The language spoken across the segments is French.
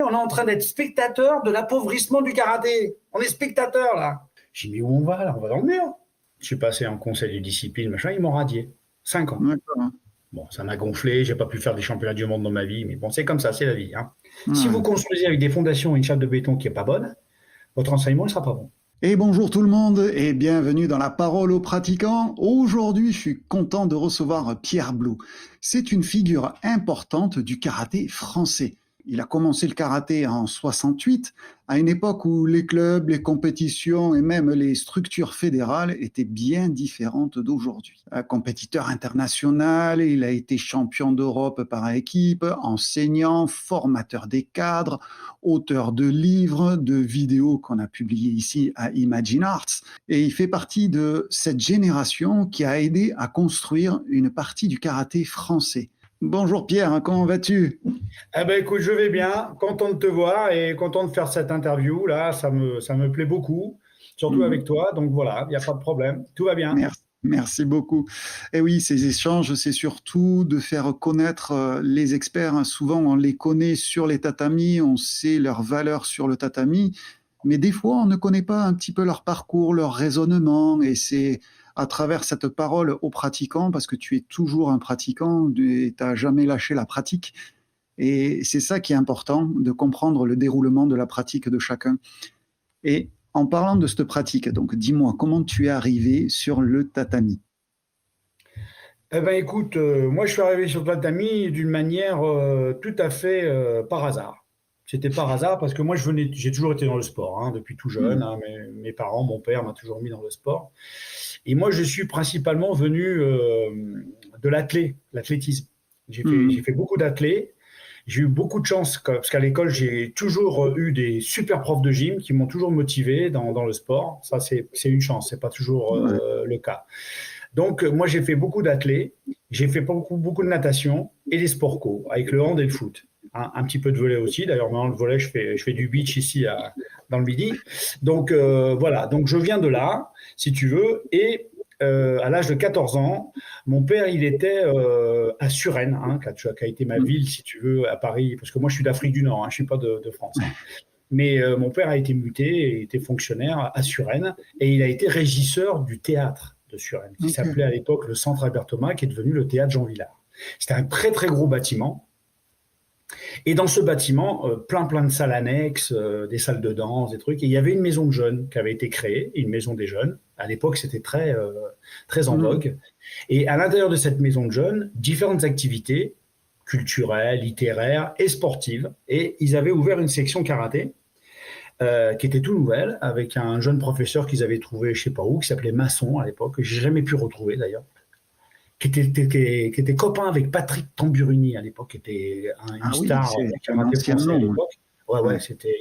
on est en train d'être spectateur de l'appauvrissement du karaté. On est spectateur, là. J'ai dit, mais où on va, là? On va dans le mur. Je suis passé en conseil de discipline, machin, ils m'ont radié. 5 ans. D'accord. Bon, ça m'a gonflé, j'ai pas pu faire des championnats du monde dans ma vie, mais bon, c'est comme ça, c'est la vie. Hein. Ouais. Si vous construisez avec des fondations et une chape de béton qui est pas bonne, votre enseignement ne sera pas bon. Et bonjour tout le monde et bienvenue dans la parole aux pratiquants. Aujourd'hui, je suis content de recevoir Pierre Blou. C'est une figure importante du karaté français. Il a commencé le karaté en 68, à une époque où les clubs, les compétitions et même les structures fédérales étaient bien différentes d'aujourd'hui. Un compétiteur international, il a été champion d'Europe par équipe, enseignant, formateur des cadres, auteur de livres, de vidéos qu'on a publiées ici à Imagine Arts. Et il fait partie de cette génération qui a aidé à construire une partie du karaté français. Bonjour Pierre, comment vas-tu? Eh ben écoute, je vais bien, content de te voir et content de faire cette interview. Là, ça me plaît beaucoup, surtout avec toi. Donc voilà, il n'y a pas de problème, tout va bien. Merci beaucoup. Et oui, ces échanges, c'est surtout de faire connaître les experts. Souvent, on les connaît sur les tatamis, on sait leur valeur sur le tatami, mais des fois, on ne connaît pas un petit peu leur parcours, leur raisonnement, et c'est à travers cette parole aux pratiquants, parce que tu es toujours un pratiquant, tu n'as jamais lâché la pratique, et c'est ça qui est important, de comprendre le déroulement de la pratique de chacun. Et en parlant de cette pratique, donc dis-moi, comment tu es arrivé sur le tatami? Eh ben écoute, moi je suis arrivé sur le tatami d'une manière tout à fait par hasard. C'était par hasard parce que moi j'ai toujours été dans le sport, hein, depuis tout jeune. Hein, mes parents, mon père m'a toujours mis dans le sport. Et moi je suis principalement venu de l'athlétisme. J'ai fait beaucoup d'athlé. J'ai eu beaucoup de chance parce qu'à l'école, j'ai toujours eu des super profs de gym qui m'ont toujours motivé dans le sport. Ça, c'est une chance, c'est pas toujours le cas. Donc, moi, j'ai fait beaucoup d'athlé, j'ai fait beaucoup de natation et des sports co avec le hand et le foot. Un petit peu de volley aussi. D'ailleurs, maintenant, le volley, je fais du beach ici dans le Midi. Donc, voilà. Donc, je viens de là, si tu veux. Et à l'âge de 14 ans, mon père, il était à Suresnes, hein, qui a été ma ville, si tu veux, à Paris, parce que moi, je suis d'Afrique du Nord, hein, je ne suis pas de France. Hein. Mais mon père a été muté et était fonctionnaire à Suresnes, et il a été régisseur du théâtre de Suresnes, qui s'appelait à l'époque le Centre Albert Thomas, qui est devenu le théâtre Jean Villard. C'était un très, très gros bâtiment. Et dans ce bâtiment, plein de salles annexes, des salles de danse, des trucs. Et il y avait une maison de jeunes qui avait été créée, une maison des jeunes. À l'époque, c'était très en vogue. Et à l'intérieur de cette maison de jeunes, différentes activités culturelles, littéraires et sportives. Et ils avaient ouvert une section karaté qui était tout nouvelle, avec un jeune professeur qu'ils avaient trouvé, je ne sais pas où, qui s'appelait Masson à l'époque, que je n'ai jamais pu retrouver d'ailleurs. Qui était copain avec Patrick Tamburini à l'époque, qui était une star du karaté français à l'époque.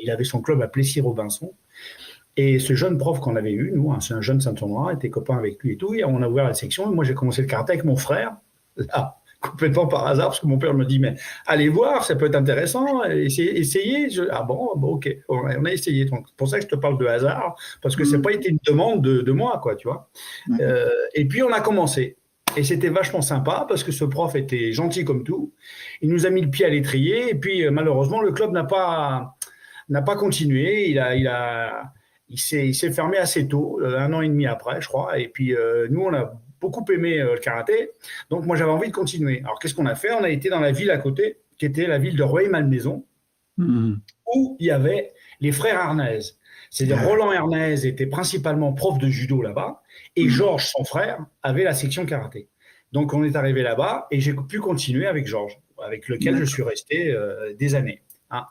Il avait son club à Plessis-Robinson. Et ce jeune prof qu'on avait eu, nous, c'est un jeune Saint-Tournois, était copain avec lui et tout. Et on a ouvert la section. Et moi, j'ai commencé le karaté avec mon frère, là, complètement par hasard, parce que mon père me dit, mais allez voir, ça peut être intéressant, essayez. Ah bon, ok, on a essayé. Donc, c'est pour ça que je te parle de hasard, parce que ça n'a pas été une demande de moi, quoi, tu vois. Et puis, on a commencé. Et c'était vachement sympa parce que ce prof était gentil comme tout. Il nous a mis le pied à l'étrier et puis malheureusement le club n'a pas continué. Il s'est fermé assez tôt, 1 an et demi après, je crois. Et puis nous on a beaucoup aimé le karaté, donc moi j'avais envie de continuer. Alors qu'est-ce qu'on a fait? On a été dans la ville à côté, qui était la ville de Rueil-Malmaison, où il y avait les frères Arnez. C'est-à-dire Roland Ernez était principalement prof de judo là-bas et Georges, son frère, avait la section karaté. Donc on est arrivé là-bas et j'ai pu continuer avec Georges, avec lequel je suis resté des années. Hein.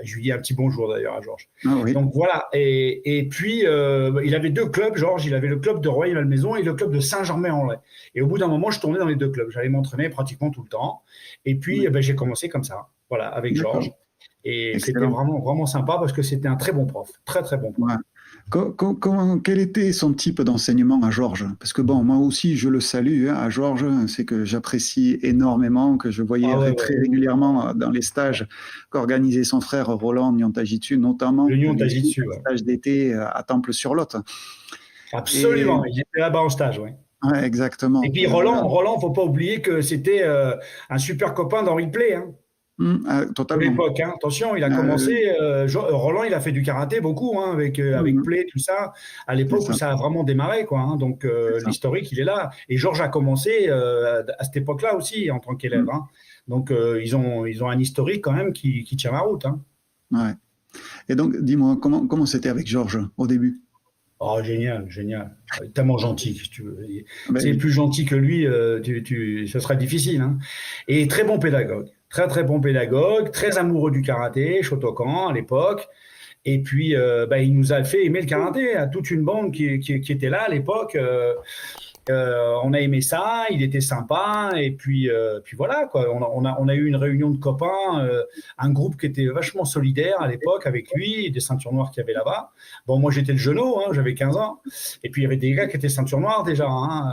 Je lui dis un petit bonjour d'ailleurs à Georges. Donc voilà, et puis il avait 2 clubs, Georges, il avait le club de Rueil-Malmaison et le club de Saint-Germain-en-Laye. Et au bout d'un moment, je tournais dans les 2 clubs. J'allais m'entraîner pratiquement tout le temps. Et puis j'ai commencé comme ça, voilà, avec Georges. Et c'était vraiment sympa parce que c'était un très bon prof, très bon prof. Quel était son type d'enseignement à Georges? Parce que bon, moi aussi je le salue à Georges, c'est que j'apprécie énormément, que je voyais très régulièrement dans les stages qu'organisait son frère Roland Nyantajitsu, notamment le Nyantajitsu, stage d'été à Temple-sur-Lot. Absolument, il était là-bas en stage, oui. Ouais, exactement. Et puis Roland, faut pas oublier que c'était un super copain d'Henri Play, hein. De totalement. l'époque, hein. Attention, il a Euh, commencé, Roland, il a fait du karaté beaucoup, hein, avec mhm, Play, tout ça, à c'est l'époque où ça, ça a vraiment démarré, quoi, hein. Donc, c'est ça. l'historique, il est là. Et Georges a commencé à cette époque-là aussi, en tant qu'élève, Mm, hein. Donc, ils ont un historique quand même qui tient la route, hein. ouais. Et donc, dis-moi, comment c'était avec Georges au début? Oh, génial, génial. Tellement gentil, si tu veux. Ah ben C'est oui. plus gentil que lui, ce sera difficile, hein. Et très bon pédagogue. Très, très bon pédagogue, très amoureux du karaté, Shotokan à l'époque. Et puis, bah, il nous a fait aimer le karaté à toute une bande qui était là à l'époque. On a aimé ça, il était sympa, et puis voilà, quoi. On a eu une réunion de copains, un groupe qui était vachement solidaire à l'époque avec lui, et des ceintures noires qu'il y avait là-bas. Bon, moi j'étais le jeuneau, hein, j'avais 15 ans, et puis il y avait des gars qui étaient ceintures noires déjà, hein,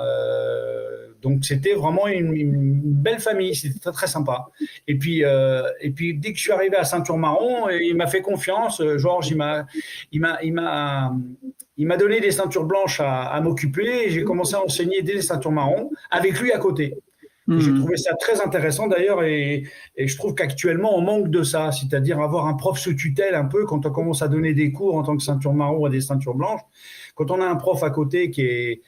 donc c'était vraiment une belle famille, c'était très très sympa. Et puis dès que je suis arrivé à ceinture marron, il m'a fait confiance, Georges, il m'a, il m'a, il m'a donné des ceintures blanches à m'occuper et j'ai commencé à enseigner dès les ceintures marron avec lui à côté. Et j'ai Mhm. trouvé ça très intéressant d'ailleurs et je trouve qu'actuellement on manque de ça, c'est-à-dire avoir un prof sous tutelle un peu quand on commence à donner des cours en tant que ceinture marron à des ceintures blanches. Quand on a un prof à côté qui est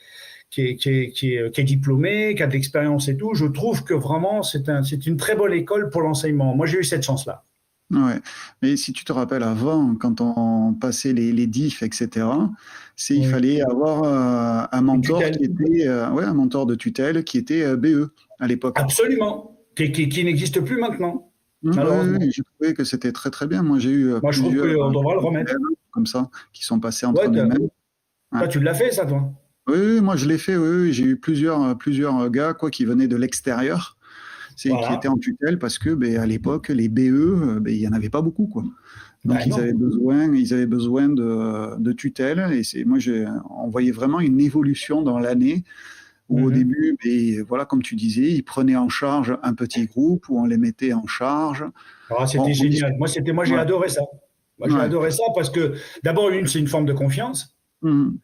diplômé, qui a de l'expérience et tout, je trouve que vraiment c'est une très bonne école pour l'enseignement. Moi j'ai eu cette chance-là. Ouais. Mais si tu te rappelles avant, quand on passait les diffs, etc., il Oui. fallait avoir un Une mentor tutelle. qui était, ouais, un mentor de tutelle qui était BE à l'époque. Absolument. Qui n'existe plus maintenant, Oui, oui, malheureusement. oui, j'ai trouvé que c'était très très bien. Moi, j'ai eu Moi, je trouve plusieurs qu'on devra le élèves remettre. comme ça qui sont passés entre Ouais, mes mains. Ouais. toi, tu l'as fait, ça, toi? Oui, oui, moi je l'ai fait. Oui, oui, j'ai eu plusieurs gars quoi qui venaient de l'extérieur, c'est qui étaient Voilà. en tutelle parce que ben, à l'époque les BE, ben, il y en avait pas beaucoup quoi. Donc Ben non. ils avaient besoin de tutelle et on voyait vraiment une évolution dans l'année où au Mhm. début, ben, voilà comme tu disais, ils prenaient en charge un petit groupe où on les mettait en charge. Ah, c'était On génial. discute. Moi, j'ai Ouais, adoré ça. Moi, j'ai ouais. adoré ça parce que, d'abord, c'est une forme de confiance. Mhm,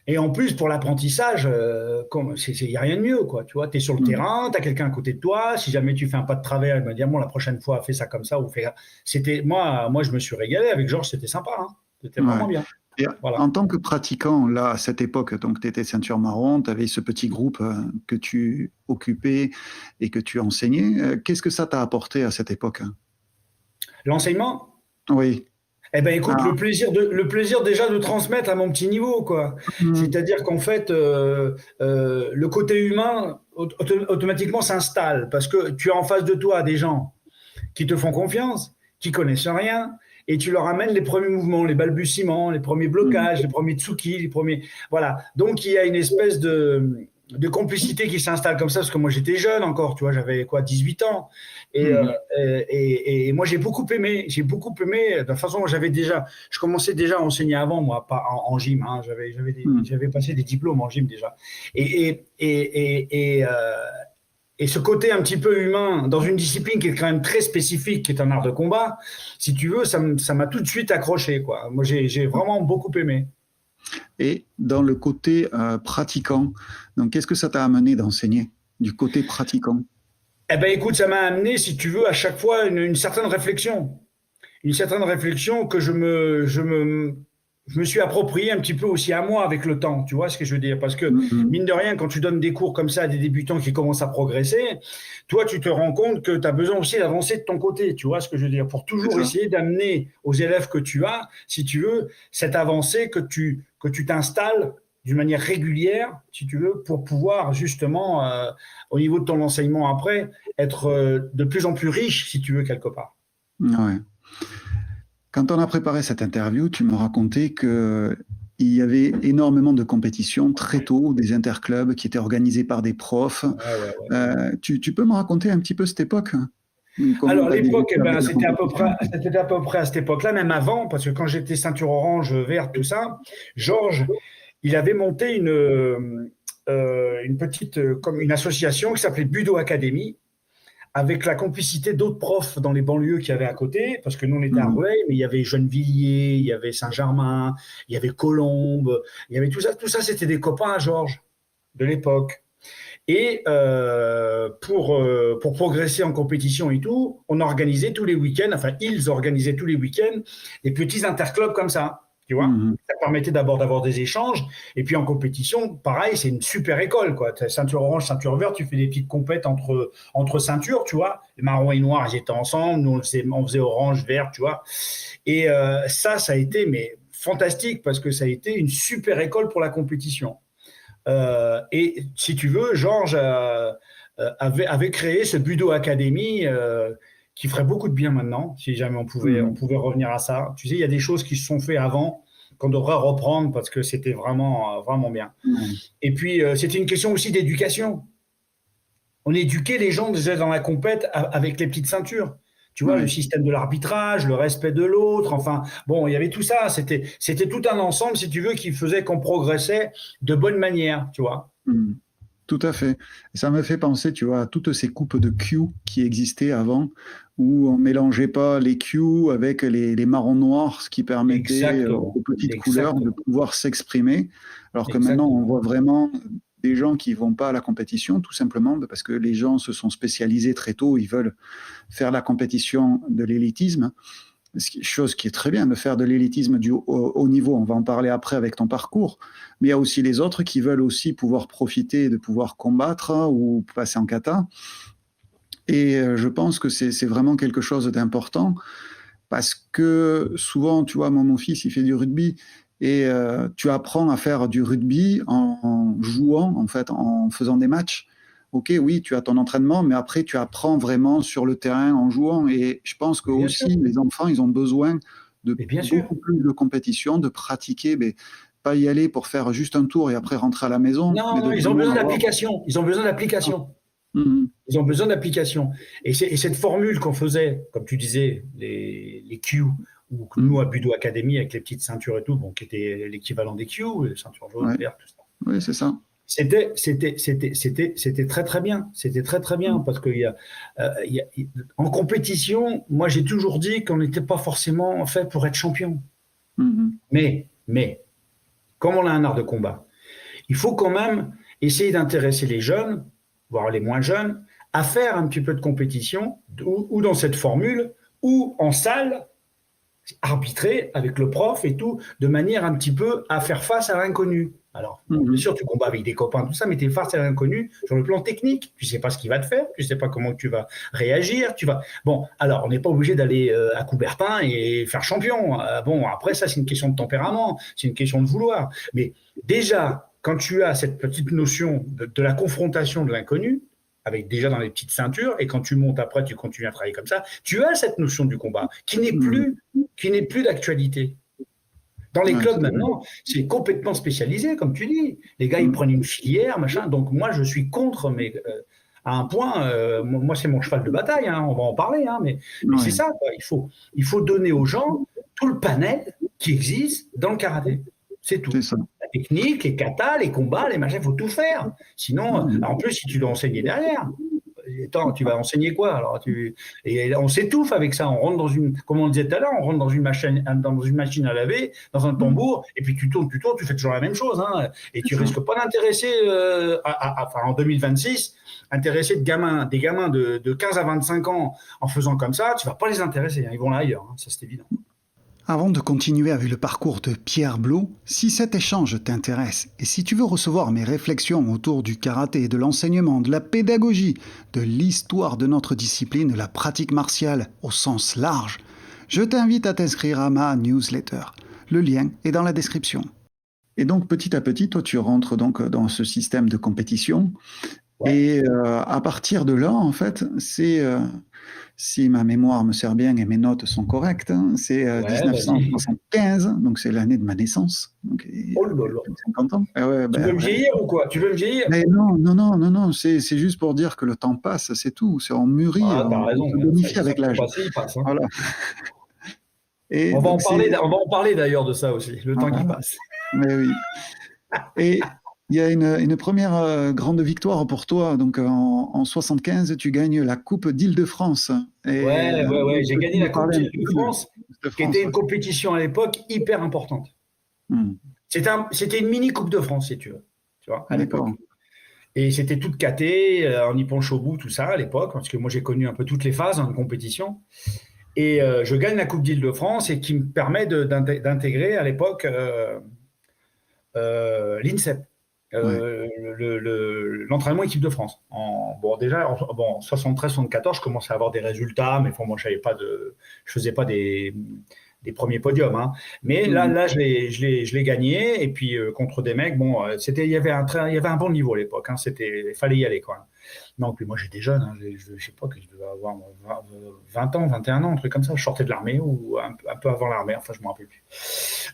Et en plus, pour l'apprentissage, il n'y a rien de mieux, quoi. Tu vois, tu es sur le mhm. terrain, tu as quelqu'un à côté de toi. Si jamais tu fais un pas de travers, il va dire, bon, la prochaine fois, fais ça comme ça. Moi, je me suis régalé avec Georges, c'était sympa, hein. C'était Ouais. vraiment bien. Et Voilà. en tant que pratiquant, là, à cette époque, donc tu étais ceinture marron, tu avais ce petit groupe que tu occupais et que tu enseignais. Qu'est-ce que ça t'a apporté à cette époque? L'enseignement, Oui. eh ben écoute, Ah, le plaisir déjà de transmettre à mon petit niveau, quoi. mhm, C'est-à-dire qu'en fait, le côté humain automatiquement s'installe parce que tu as en face de toi des gens qui te font confiance, qui connaissent rien, et tu leur amènes les premiers mouvements, les balbutiements, les premiers mhm, blocages, les premiers tsuki, les premiers. Voilà. Donc il y a une espèce de complicité qui s'installe comme ça, parce que moi j'étais jeune encore, tu vois, j'avais quoi, 18 ans. Et, euh, mhm, et moi j'ai beaucoup aimé, de toute façon je commençais déjà à enseigner avant, moi, pas en gym, hein, mhm. j'avais passé des diplômes en gym déjà. Et, et, et, et, euh, et ce côté un petit peu humain dans une discipline qui est quand même très spécifique, qui est un art de combat, si tu veux, ça m'a tout de suite accroché, quoi. Moi, j'ai vraiment beaucoup aimé. Et dans le côté pratiquant, donc qu'est-ce que ça t'a amené d'enseigner du côté pratiquant? Eh ben, écoute, ça m'a amené, si tu veux, à chaque fois une certaine réflexion. Une certaine réflexion que je me suis approprié un petit peu aussi à moi avec le temps, tu vois ce que je veux dire? Parce que, Mhm, mine de rien, quand tu donnes des cours comme ça à des débutants qui commencent à progresser, toi, tu te rends compte que tu as besoin aussi d'avancer de ton côté, tu vois ce que je veux dire? Pour c'est toujours ça. essayer d'amener aux élèves que tu as, si tu veux, cette avancée que tu t'installes d'une manière régulière, si tu veux, pour pouvoir justement, au niveau de ton enseignement après, être de plus en plus riche, si tu veux, quelque part. Ouais. Quand on a préparé cette interview, tu me racontais que il y avait énormément de compétitions très tôt, des interclubs qui étaient organisés par des profs. Ouais, ouais, ouais. Tu peux me raconter un petit peu cette époque? Hein. Comment Alors tu as l'époque, débuté eh avec ben, la compétition? c'était à peu près à cette époque-là, même avant, parce que quand j'étais ceinture orange, verte, tout ça, Georges, il avait monté une petite, comme une association qui s'appelait Budo Academy, avec la complicité d'autres profs dans les banlieues qu'il y avait à côté, parce que nous on était à Mhm. Rueil, mais il y avait Gennevilliers, il y avait Saint-Germain, il y avait Colombes, il y avait tout ça c'était des copains à Georges de l'époque. Et pour progresser en compétition et tout, on organisait tous les week-ends, enfin ils organisaient tous les week-ends des petits interclubs comme ça, tu vois. Mhm. Ça permettait d'abord d'avoir des échanges, et puis en compétition, pareil, c'est une super école, quoi. T'as ceinture orange, ceinture verte, tu fais des petites compètes entre ceintures, tu vois. Les marrons et noirs, ils étaient ensemble, nous on faisait orange, vert, tu vois. Et ça a été mais fantastique parce que ça a été une super école pour la compétition. Et si tu veux, Georges avait créé ce Budo Academy qui ferait beaucoup de bien maintenant, si jamais Mhm. on pouvait revenir à ça. Tu sais, il y a des choses qui se sont faites avant qu'on devrait reprendre parce que c'était vraiment, vraiment bien. Ouais. Et puis, c'était une question aussi d'éducation. On éduquait les gens déjà dans la compète avec les petites ceintures. Tu vois, le Ouais. système de l'arbitrage, le respect de l'autre, enfin, bon, il y avait tout ça. C'était tout un ensemble, si tu veux, qui faisait qu'on progressait de bonne manière, tu vois. Mhm. Tout à fait. Et ça me fait penser, tu vois, à toutes ces coupes de Q qui existaient avant, où on mélangeait pas les Q avec les marrons noirs, ce qui permettait Exactement, aux petites couleurs de exactement, pouvoir s'exprimer. Alors que maintenant, on exactement. voit vraiment des gens qui vont pas à la compétition, tout simplement parce que les gens se sont spécialisés très tôt, ils veulent faire la compétition de l'élitisme, chose qui est très bien de faire de l'élitisme du haut niveau, on va en parler après avec ton parcours, mais il y a aussi les autres qui veulent aussi pouvoir profiter de pouvoir combattre ou passer en kata. Et je pense que c'est vraiment quelque chose d'important parce que souvent, tu vois, mon fils, il fait du rugby et tu apprends à faire du rugby en jouant, en fait, en faisant des matchs. Ok, oui, tu as ton entraînement, mais après, tu apprends vraiment sur le terrain en jouant. Et je pense que Mais bien sûr, aussi, les enfants, ils ont besoin de mais bien sûr. beaucoup plus de compétition, de pratiquer, mais pas y aller pour faire juste un tour et après rentrer à la maison, mais Non, de non, ils ont vraiment besoin avoir. d'application. Ils ont besoin d'application. Mhm. Ils ont besoin d'application. Et cette formule qu'on faisait, comme tu disais, les Q, ou que nous Mhm. à Budo Academy, avec les petites ceintures et tout, bon, qui était l'équivalent des Q, les ceintures jaunes, Ouais, vertes, tout ça. oui, c'est ça. C'était très très bien. C'était très très bien Mhm. parce que en compétition, moi j'ai toujours dit qu'on n'était pas forcément fait pour être champion. Mhm. Mais, comme on a un art de combat, il faut quand même essayer d'intéresser les jeunes, voire les moins jeunes, à faire un petit peu de compétition, ou dans cette formule, ou en salle, arbitrer avec le prof et tout, de manière un petit peu à faire face à l'inconnu. Alors, bon, bien Mhm. sûr, tu combats avec des copains, tout ça, mais tu es face à l'inconnu sur le plan technique. Tu ne sais pas ce qu'il va te faire, tu ne sais pas comment tu vas réagir. Bon, alors, on n'est pas obligé d'aller à Coubertin et faire champion. Bon, après, ça, c'est une question de tempérament, c'est une question de vouloir. Mais déjà, quand tu as cette petite notion de la confrontation de l'inconnu, avec déjà dans les petites ceintures, et quand tu montes après, tu continues à travailler comme ça, tu as cette notion du combat Mhm. qui n'est plus d'actualité. Dans les Ouais, clubs tout à fait. maintenant, c'est complètement spécialisé, comme tu dis. Les gars, ils Mhm. prennent une filière, machin. Donc moi, je suis contre, mais à un point, moi, c'est mon cheval de bataille. Hein, on va en parler, hein, mais c'est Ouais, ça. Quoi. Il faut donner aux gens tout le panel qui existe dans le karaté. C'est c'est tout. ça. La technique, les katas, les combats, les machins, il faut tout faire. Sinon, Mhm. en plus, si tu dois enseigner derrière, attends, tu vas enseigner quoi alors Et on s'étouffe avec ça. On rentre dans une, comme on le disait tout à l'heure, on rentre dans une machine à laver, dans un Mhm. tambour, et puis tu tournes, tu fais toujours la même chose. Hein, et C'est tu ça. risques pas d'intéresser, enfin en 2026, intéresser des gamins de 15 à 25 ans en faisant comme ça, tu vas pas les intéresser. Hein, ils vont là ailleurs, hein, ça c'est évident. Avant de continuer avec le parcours de Pierre Blot, si cet échange t'intéresse et si tu veux recevoir mes réflexions autour du karaté, de l'enseignement, de la pédagogie, de l'histoire de notre discipline, la pratique martiale au sens large, je t'invite à t'inscrire à ma newsletter. Le lien est dans la description. Et donc petit à petit, toi tu rentres donc dans ce système de compétition. Ouais, Et à partir de là, en fait, si ma mémoire me sert bien et mes notes sont correctes, hein, c'est ouais, vas-y. 1975, donc c'est l'année de ma naissance, donc Oh là il y a là. plus de 50 ans. Ah ouais, Tu ben veux me ouais. vieillir ou quoi? Tu veux me vieillir? Mais non, non, non, non, non, c'est juste pour dire que le temps passe, c'est tout. On mûrit, Ah, t'as on raison. se Hein, bonifie ça avec peut l'âge. passer, il passe. Hein. Voilà. Et donc On va en parler d'ailleurs de ça aussi, le temps qui voilà. passe. Mais oui. Et il y a une première grande victoire pour toi. Donc en 75, tu gagnes la Coupe d'Île-de-France. Et Ouais. donc, J'ai peux-tu gagné me la Coupe parler un petit peu de d'Île-de-France, qui était France, une ouais. compétition à l'époque hyper importante. Hmm. C'était une mini Coupe de France, si tu veux, tu vois, à D'accord. l'époque. Et c'était tout caté, en Ippon-Chaubout, tout ça, à l'époque, parce que moi, j'ai connu un peu toutes les phases de compétition. Et je gagne la Coupe d'Île-de-France et qui me permet d'intégrer à l'époque l'INSEP, Ouais. l'entraînement équipe de France. Bon, déjà, bon, 73-74, je commençais à avoir des résultats, mais bon, moi, je faisais pas des premiers podiums, hein. Mais là, Mhm. je l'ai gagné. Et puis, contre des mecs, bon, il y avait il y avait un bon niveau à l'époque, hein. Il fallait y aller, quoi. Non, puis moi, j'étais jeune, hein. Je sais pas, que je devais avoir 20 ans, 21 ans, un truc comme ça. Je sortais de l'armée ou un peu avant l'armée, enfin, je me rappelle plus.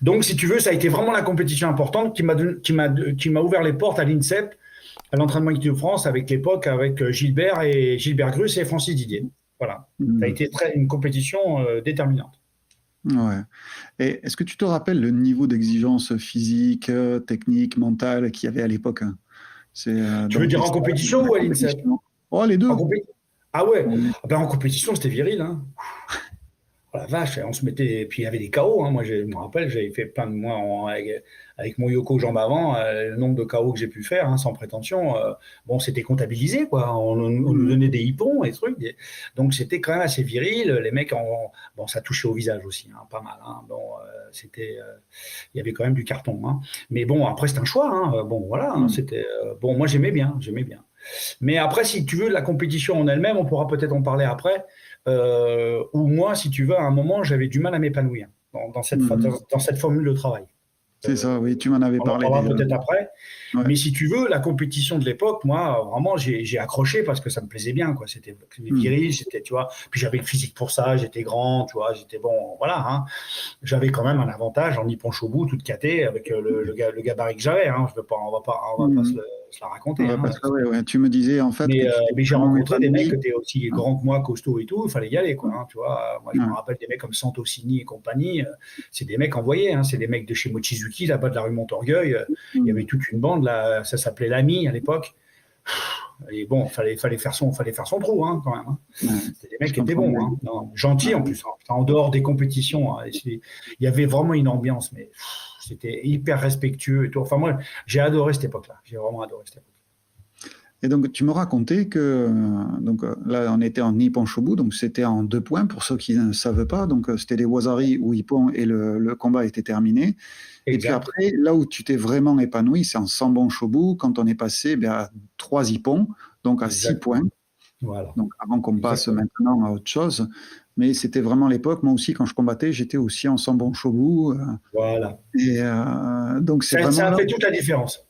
Donc, si tu veux, ça a été vraiment la compétition importante qui m'a ouvert les portes à l'INSEP, à l'entraînement équipe de France, avec l'époque, avec Gilbert Grus et Francis Didier. Voilà. Ça a Mhm. été une compétition déterminante. Ouais. Et est-ce que tu te rappelles le niveau d'exigence physique, technique, mentale qu'il y avait à l'époque, hein? C'est Tu veux donc dire en compétition la ou à l'INSEP? compétition. Oh, les En deux. compétition. Ah ouais, Ouais. ah ben, en compétition, c'était viril, hein. Oh la vache, on se mettait. Puis il y avait des KO, hein. Moi, je me rappelle, j'avais fait plein de mois avec mon Yoko jambes avant, le nombre de KO que j'ai pu faire, hein, sans prétention. Bon, c'était comptabilisé, quoi. On nous Mhm. donnait des hippons et trucs. Donc c'était quand même assez viril. Les mecs, bon, ça touchait au visage aussi, hein, pas mal, hein. Bon, il y avait quand même du carton, hein. Mais bon, après, c'est un choix, hein. Bon, voilà, hein, Mhm. bon, moi, j'aimais bien, j'aimais bien. Mais après, si tu veux, la compétition en elle-même, on pourra peut-être en parler après. Où moi, si tu veux, à un moment, j'avais du mal à m'épanouir Mhm. dans cette formule de travail. C'est ça, oui, tu m'en avais On en parlé parlera déjà. peut-être après. Ouais. Mais si tu veux, la compétition de l'époque, moi, vraiment, j'ai accroché parce que ça me plaisait bien, quoi. C'était Mhm. viril, tu vois. Puis j'avais le physique pour ça, j'étais grand, tu vois, j'étais bon, voilà, hein. J'avais quand même un avantage en Nippon Shobu, toute caté, avec le gabarit que j'avais, hein. On va pas Mhm. se la raconter, Ouais, hein. parce que ouais, ouais, tu me disais en fait que tu t'es Mais j'ai vraiment rencontré des mecs qui épanoui. étaient aussi Ouais. grands que moi, costauds et tout, il fallait y aller, quoi, Ouais. hein, tu vois. Moi, je me Ouais. rappelle des mecs comme Santosini et compagnie, c'est des mecs envoyés, hein, c'est des mecs de chez Mochizuki, là-bas de la rue Montorgueil. Il y avait Mhm. toute une bande, là, ça s'appelait l'AMI à l'époque. Et bon, fallait faire son trou, hein, quand même, hein. Ouais. C'était des Je mecs qui étaient comprends bons, bien. hein. Non, gentils en Ouais. plus, hein. En dehors des compétitions, hein. Il y avait vraiment une ambiance, mais c'était hyper respectueux et tout. Enfin, moi, j'ai adoré cette époque-là. J'ai vraiment adoré cette époque. Et donc, tu me racontais que donc, là, on était en Nippon Shobu, donc c'était en 2 points pour ceux qui ne savent pas. Donc, c'était des Wasari ou Ippon et le combat était terminé. Et puis Exact, après, là où tu t'es vraiment épanoui, c'est en Sambon Shobu, quand on est passé à 3 Ippons, donc à 6 points. exactement. Voilà, Donc, avant qu'on passe exactement. maintenant à autre chose. Mais c'était vraiment l'époque. Moi aussi, quand je combattais, j'étais aussi en Sambon Shobu. Voilà. Et donc, c'est vraiment Ça a là fait toute la différence.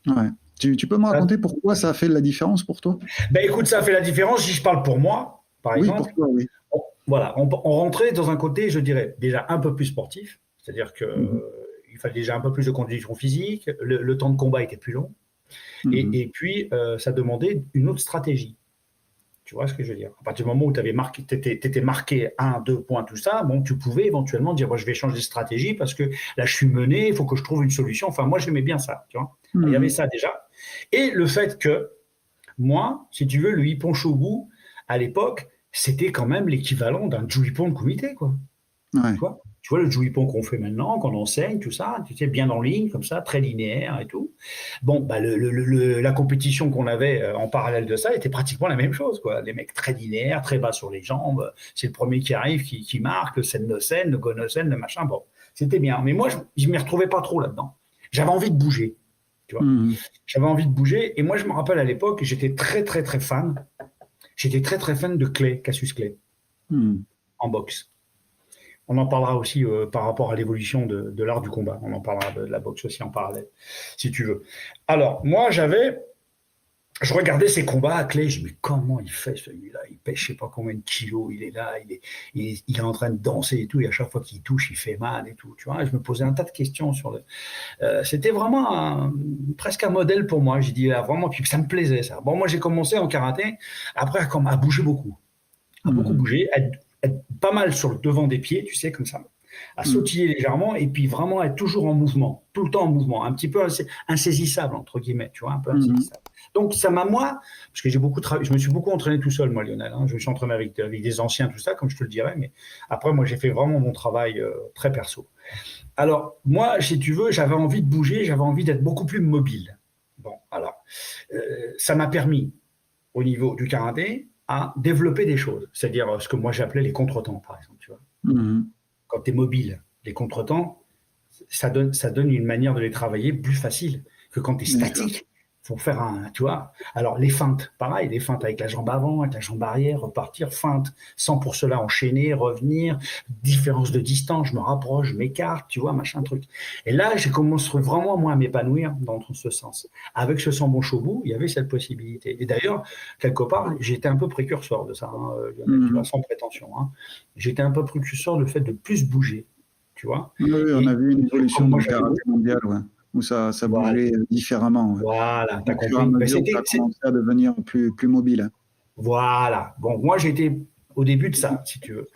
où... Ouais. Tu peux me Ça- raconter pourquoi ça a fait de la différence pour toi? Ben écoute, ça a fait la différence. Si je parle pour moi, par Oui, pour exemple, toi, oui. voilà, on rentrait dans un côté, je dirais, déjà un peu plus sportif, c'est-à-dire que Mhm. il fallait déjà un peu plus de conditions physiques, le temps de combat était plus long, Mhm. et puis ça demandait une autre stratégie. Tu vois ce que je veux dire? À partir du moment où tu étais marqué 1, 2 points, tout ça, bon, tu pouvais éventuellement dire, bon, je vais changer de stratégie parce que là, je suis mené, il faut que je trouve une solution. Enfin, moi, j'aimais bien ça, tu vois. Il y avait Mhm. ça déjà. Et le fait que, moi, si tu veux, le Ippon Shobu, à l'époque, c'était quand même l'équivalent d'un Juippon de comité, quoi. Ouais. Tu vois le Juippon qu'on fait maintenant, qu'on enseigne, tout ça, tu sais, bien en ligne, comme ça, très linéaire et tout. Bon, bah, la compétition qu'on avait en parallèle de ça était pratiquement la même chose, quoi. Les mecs très linéaires, très bas sur les jambes, c'est le premier qui arrive qui marque, le sen no sen, le go no sen, le machin, bon, c'était bien. Mais moi, je m'y retrouvais pas trop là-dedans. J'avais envie de bouger, tu vois. Mhm. J'avais envie de bouger, et moi, je me rappelle à l'époque, j'étais très, très, très fan. J'étais très, très fan de Clay, Cassius Clay, Mhm. en boxe. On en parlera aussi par rapport à l'évolution de l'art du combat. On en parlera de la boxe aussi en parallèle, si tu veux. Alors, moi, je regardais ses combats à Clay, je me dis, mais comment il fait celui-là? Il pèse je sais pas combien de kilos, il est là, il est en train de danser et tout, et à chaque fois qu'il touche, il fait mal et tout. Tu vois, et je me posais un tas de questions sur le. C'était vraiment presque un modèle pour moi. J'ai dit, ah, vraiment, puis ça me plaisait ça. Bon, moi, j'ai commencé en karaté, après, à bouger beaucoup, à beaucoup Mhm. bouger, être pas mal sur le devant des pieds, tu sais, comme ça, à Mhm. sautiller légèrement et puis vraiment être toujours en mouvement, tout le temps en mouvement, un petit peu insaisissable, entre guillemets, tu vois, un peu Mhm. insaisissable. Donc, ça m'a, moi, parce que j'ai beaucoup travaillé, je me suis beaucoup entraîné tout seul, moi, Lionel, hein. Je me suis entraîné avec des anciens, tout ça, comme je te le dirais, mais après, moi, j'ai fait vraiment mon travail très perso. Alors, moi, si tu veux, j'avais envie de bouger, j'avais envie d'être beaucoup plus mobile. Bon, alors, ça m'a permis, au niveau du karaté, à développer des choses. C'est-à-dire ce que moi j'appelais les contretemps, par exemple. Tu vois. Quand tu es mobile, les contretemps, ça donne une manière de les travailler plus facile que quand tu es statique. Pour faire tu vois. Alors, les feintes, pareil, les feintes avec la jambe avant, avec la jambe arrière, repartir, feinte, sans pour cela enchaîner, revenir, différence de distance, je me rapproche, je m'écarte, tu vois, machin truc. Et là, j'ai commencé vraiment, moi, à m'épanouir dans ce sens. Avec ce Sambo Shobu, il y avait cette possibilité. Et d'ailleurs, quelque part, j'étais un peu précurseur de ça, hein, Lionel, tu vois, sans prétention. Hein. J'étais un peu précurseur du fait de plus bouger, tu vois. Oui, on a vu une évolution dans le karaté mondial, ouais. Où ça bougeait différemment. Ouais. Voilà, t'as compris. Ça a commencé à devenir plus mobile. Voilà. Bon, moi, j'étais au début de ça, si tu veux.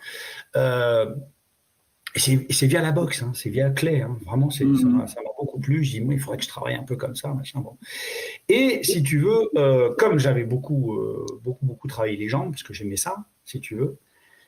C'est via la boxe, hein, c'est via Clay. Hein. Vraiment, ça m'a beaucoup plu. Je dis, moi, il faudrait que je travaille un peu comme ça, machin. Bon. Et si tu veux, comme j'avais beaucoup travaillé les jambes, parce que j'aimais ça, si tu veux,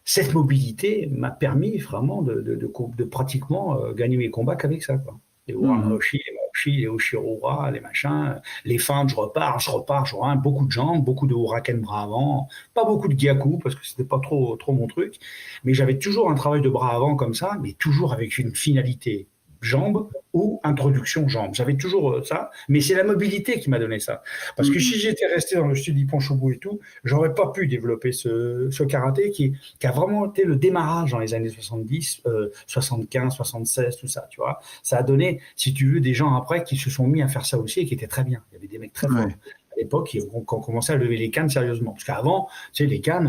cette mobilité m'a permis vraiment de pratiquement gagner mes combats qu'avec ça, quoi. Les Urahoshi, les Maoshi, les Oshirura, les machins, les feintes, je repars, beaucoup de jambes, beaucoup de Huraken bras avant, pas beaucoup de Gyaku parce que c'était pas trop mon truc, mais j'avais toujours un travail de bras avant comme ça, mais toujours avec une finalité jambes ou introduction jambes. J'avais toujours ça, mais c'est la mobilité qui m'a donné ça. Parce que si j'étais resté dans le style d'Ippon Shobu et tout, j'aurais pas pu développer ce karaté qui a vraiment été le démarrage dans les années 70, 75, 76, tout ça, tu vois. Ça a donné, si tu veux, des gens après qui se sont mis à faire ça aussi et qui étaient très bien. Il y avait des mecs très forts. À l'époque, qui ont commencé à lever les cannes sérieusement. Parce qu'avant, tu sais, les cannes,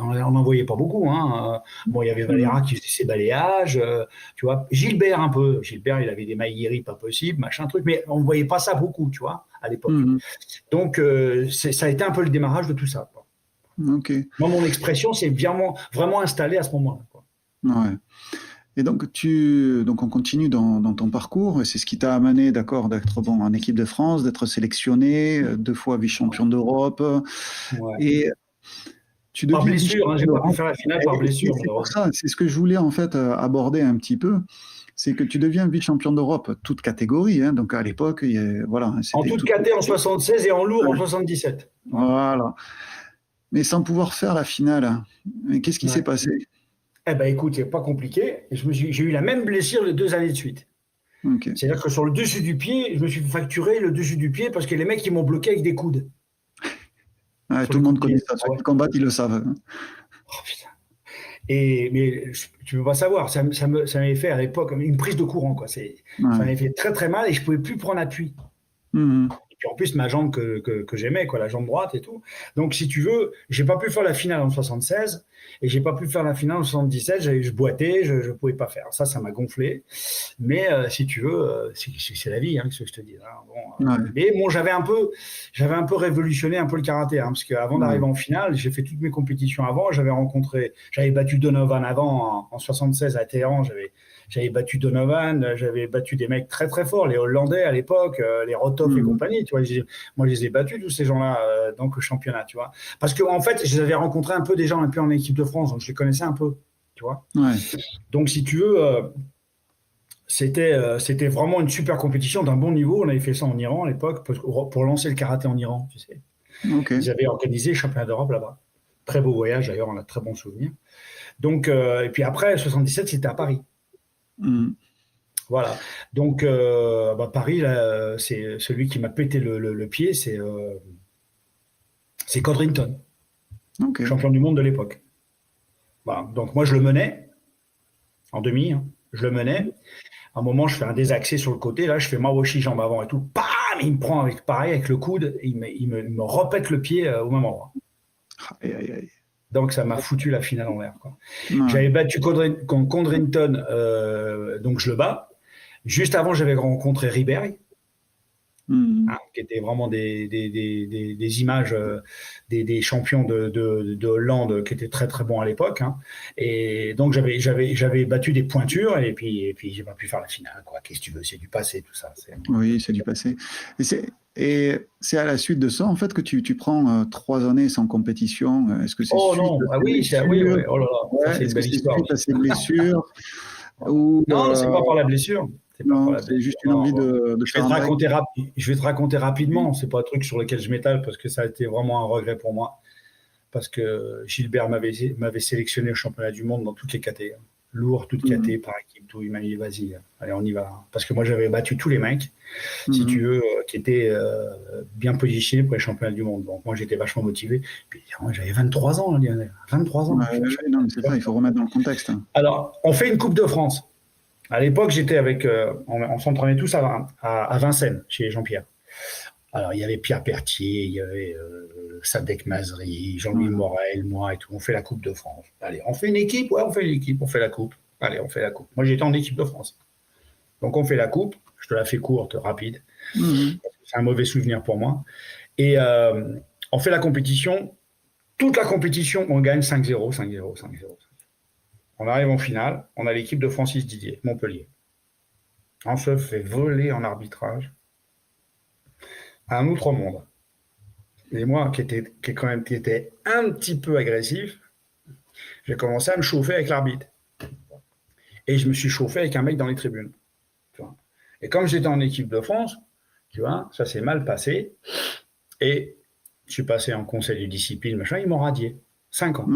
on n'en voyait pas beaucoup. Hein. Bon, il y avait Valera qui faisait ses balayages, tu vois. Gilbert, un peu. Gilbert, il avait des maïgiri pas possible, machin truc, mais on ne voyait pas ça beaucoup, tu vois, à l'époque. Donc, ça a été un peu le démarrage de tout ça. Quoi. Okay. Moi, mon expression s'est vraiment installée à ce moment-là. Quoi. Ouais. Et donc, on continue dans ton parcours. C'est ce qui t'a amené, d'accord, d'être en équipe de France, d'être sélectionné, 2 fois vice-champion d'Europe. Ouais. Et tu deviens par blessure, hein, j'ai pas pu faire la finale par blessure. C'est pour ça, c'est ce que je voulais en fait aborder un petit peu. C'est que tu deviens vice-champion d'Europe, toute catégorie. Hein, donc à l'époque, voilà. En toute caté en 76 et en lourd en 77. Voilà. Mais sans pouvoir faire la finale. Qu'est-ce qui s'est passé ? Eh ben écoute, c'est pas compliqué. J'ai eu la même blessure les 2 années de suite. Okay. C'est-à-dire que sur le dessus du pied, je me suis fracturé le dessus du pied parce que les mecs ils m'ont bloqué avec des coudes. Ouais, tout le monde connaît ça. Ceux qui combattent, ils le savent. Oh, putain. Mais tu peux pas savoir. Ça m'avait fait à l'époque une prise de courant, quoi. Ça m'avait fait très très mal et je pouvais plus prendre appui. Et puis en plus, ma jambe que j'aimais, quoi, la jambe droite et tout. Donc, si tu veux, j'ai pas pu faire la finale en 76 et j'ai pas pu faire la finale en 77. Je boitais, je pouvais pas faire. Ça m'a gonflé. Mais si tu veux, c'est la vie, hein, ce que je te dis. Hein. Bon, mais bon, j'avais un peu révolutionné un peu le karaté, hein, parce qu'avant d'arriver en finale, j'ai fait toutes mes compétitions avant. J'avais battu Donovan avant en 76 à Téhéran. J'avais battu Donovan, j'avais battu des mecs très très forts, les Hollandais à l'époque, les Rotov et compagnie, tu vois. Moi, je les ai battus, tous ces gens-là, donc au championnat, tu vois. Parce qu'en fait, je les avais rencontrés un peu déjà un peu en équipe de France, donc je les connaissais un peu, tu vois. Ouais. Donc, si tu veux, c'était vraiment une super compétition d'un bon niveau. On avait fait ça en Iran à l'époque pour lancer le karaté en Iran, tu sais. Okay. Ils avaient organisé le championnat d'Europe là-bas. Très beau voyage, d'ailleurs, on a de très bons souvenirs. Donc, et puis après, 77, c'était à Paris. Voilà. Donc, Paris, là, c'est celui qui m'a pété le pied, c'est Codrington, champion du monde de l'époque. Voilà. Donc, moi, je le menais en demi. Hein. Je le menais. À un moment, je fais un désaxé sur le côté. Là, je fais Mawashi, jambe avant et tout. Bam, il me prend avec le coude. Il me repète le pied au même endroit. Aïe, aïe, aïe. Donc, ça m'a foutu la finale en l'air. J'avais battu Codrington, donc je le bats. Juste avant, j'avais rencontré Ribéry, qui étaient vraiment des images des champions de Hollande qui étaient très très bons à l'époque. Hein. Et donc, j'avais battu des pointures et puis j'ai pas pu faire la finale. Qu'est-ce que tu veux ? C'est du passé, tout ça. Oui, c'est du passé. Et c'est à la suite de ça, en fait, que tu prends 3 années sans compétition. Est-ce que c'est non, oui, oh là là, ouais, c'est une belle histoire. Est-ce que c'est suite à ces blessures ou, non, c'est pas par la blessure. C'est pas pour Non, la c'est bête. juste une Non, envie non. de faire un break. Je vais te raconter rapidement. C'est pas un truc sur lequel je m'étale parce que ça a été vraiment un regret pour moi. Parce que Gilbert m'avait sélectionné au championnat du monde dans toutes les catés. Lourd, toutes catés, par équipe, tout. Il m'a dit, vas-y, allez, on y va. Parce que moi, j'avais battu tous les mecs, si tu veux, qui étaient bien positionnés pour les championnats du monde. Donc, moi, j'étais vachement motivé. Puis, moi, j'avais 23 ans, Lionel. 23 ans. Ouais, non, mais c'est ça, il faut remettre dans le contexte. Alors, on fait une Coupe de France. À l'époque, j'étais avec. On s'entraînait tous à Vincennes, chez Jean-Pierre. Alors, il y avait Pierre Pertier, il y avait Sadek Mazri, Jean-Louis Morel, moi et tout. On fait la Coupe de France. Allez, on fait une équipe. Ouais, on fait une équipe. On fait la Coupe. Allez, on fait la Coupe. Moi, j'étais en équipe de France. Donc, on fait la Coupe. Je te la fais courte, rapide. C'est un mauvais souvenir pour moi. Et on fait la compétition. Toute la compétition, on gagne 5-0, 5-0, 5-0. On arrive en finale. On a l'équipe de Francis Didier, Montpellier. On se fait voler en arbitrage. Un autre monde. Et moi, qui était un petit peu agressif, j'ai commencé à me chauffer avec l'arbitre. Et je me suis chauffé avec un mec dans les tribunes. Tu vois. Et comme j'étais en équipe de France, tu vois, ça s'est mal passé. Et je suis passé en conseil de discipline, machin, ils m'ont radié. 5 ans.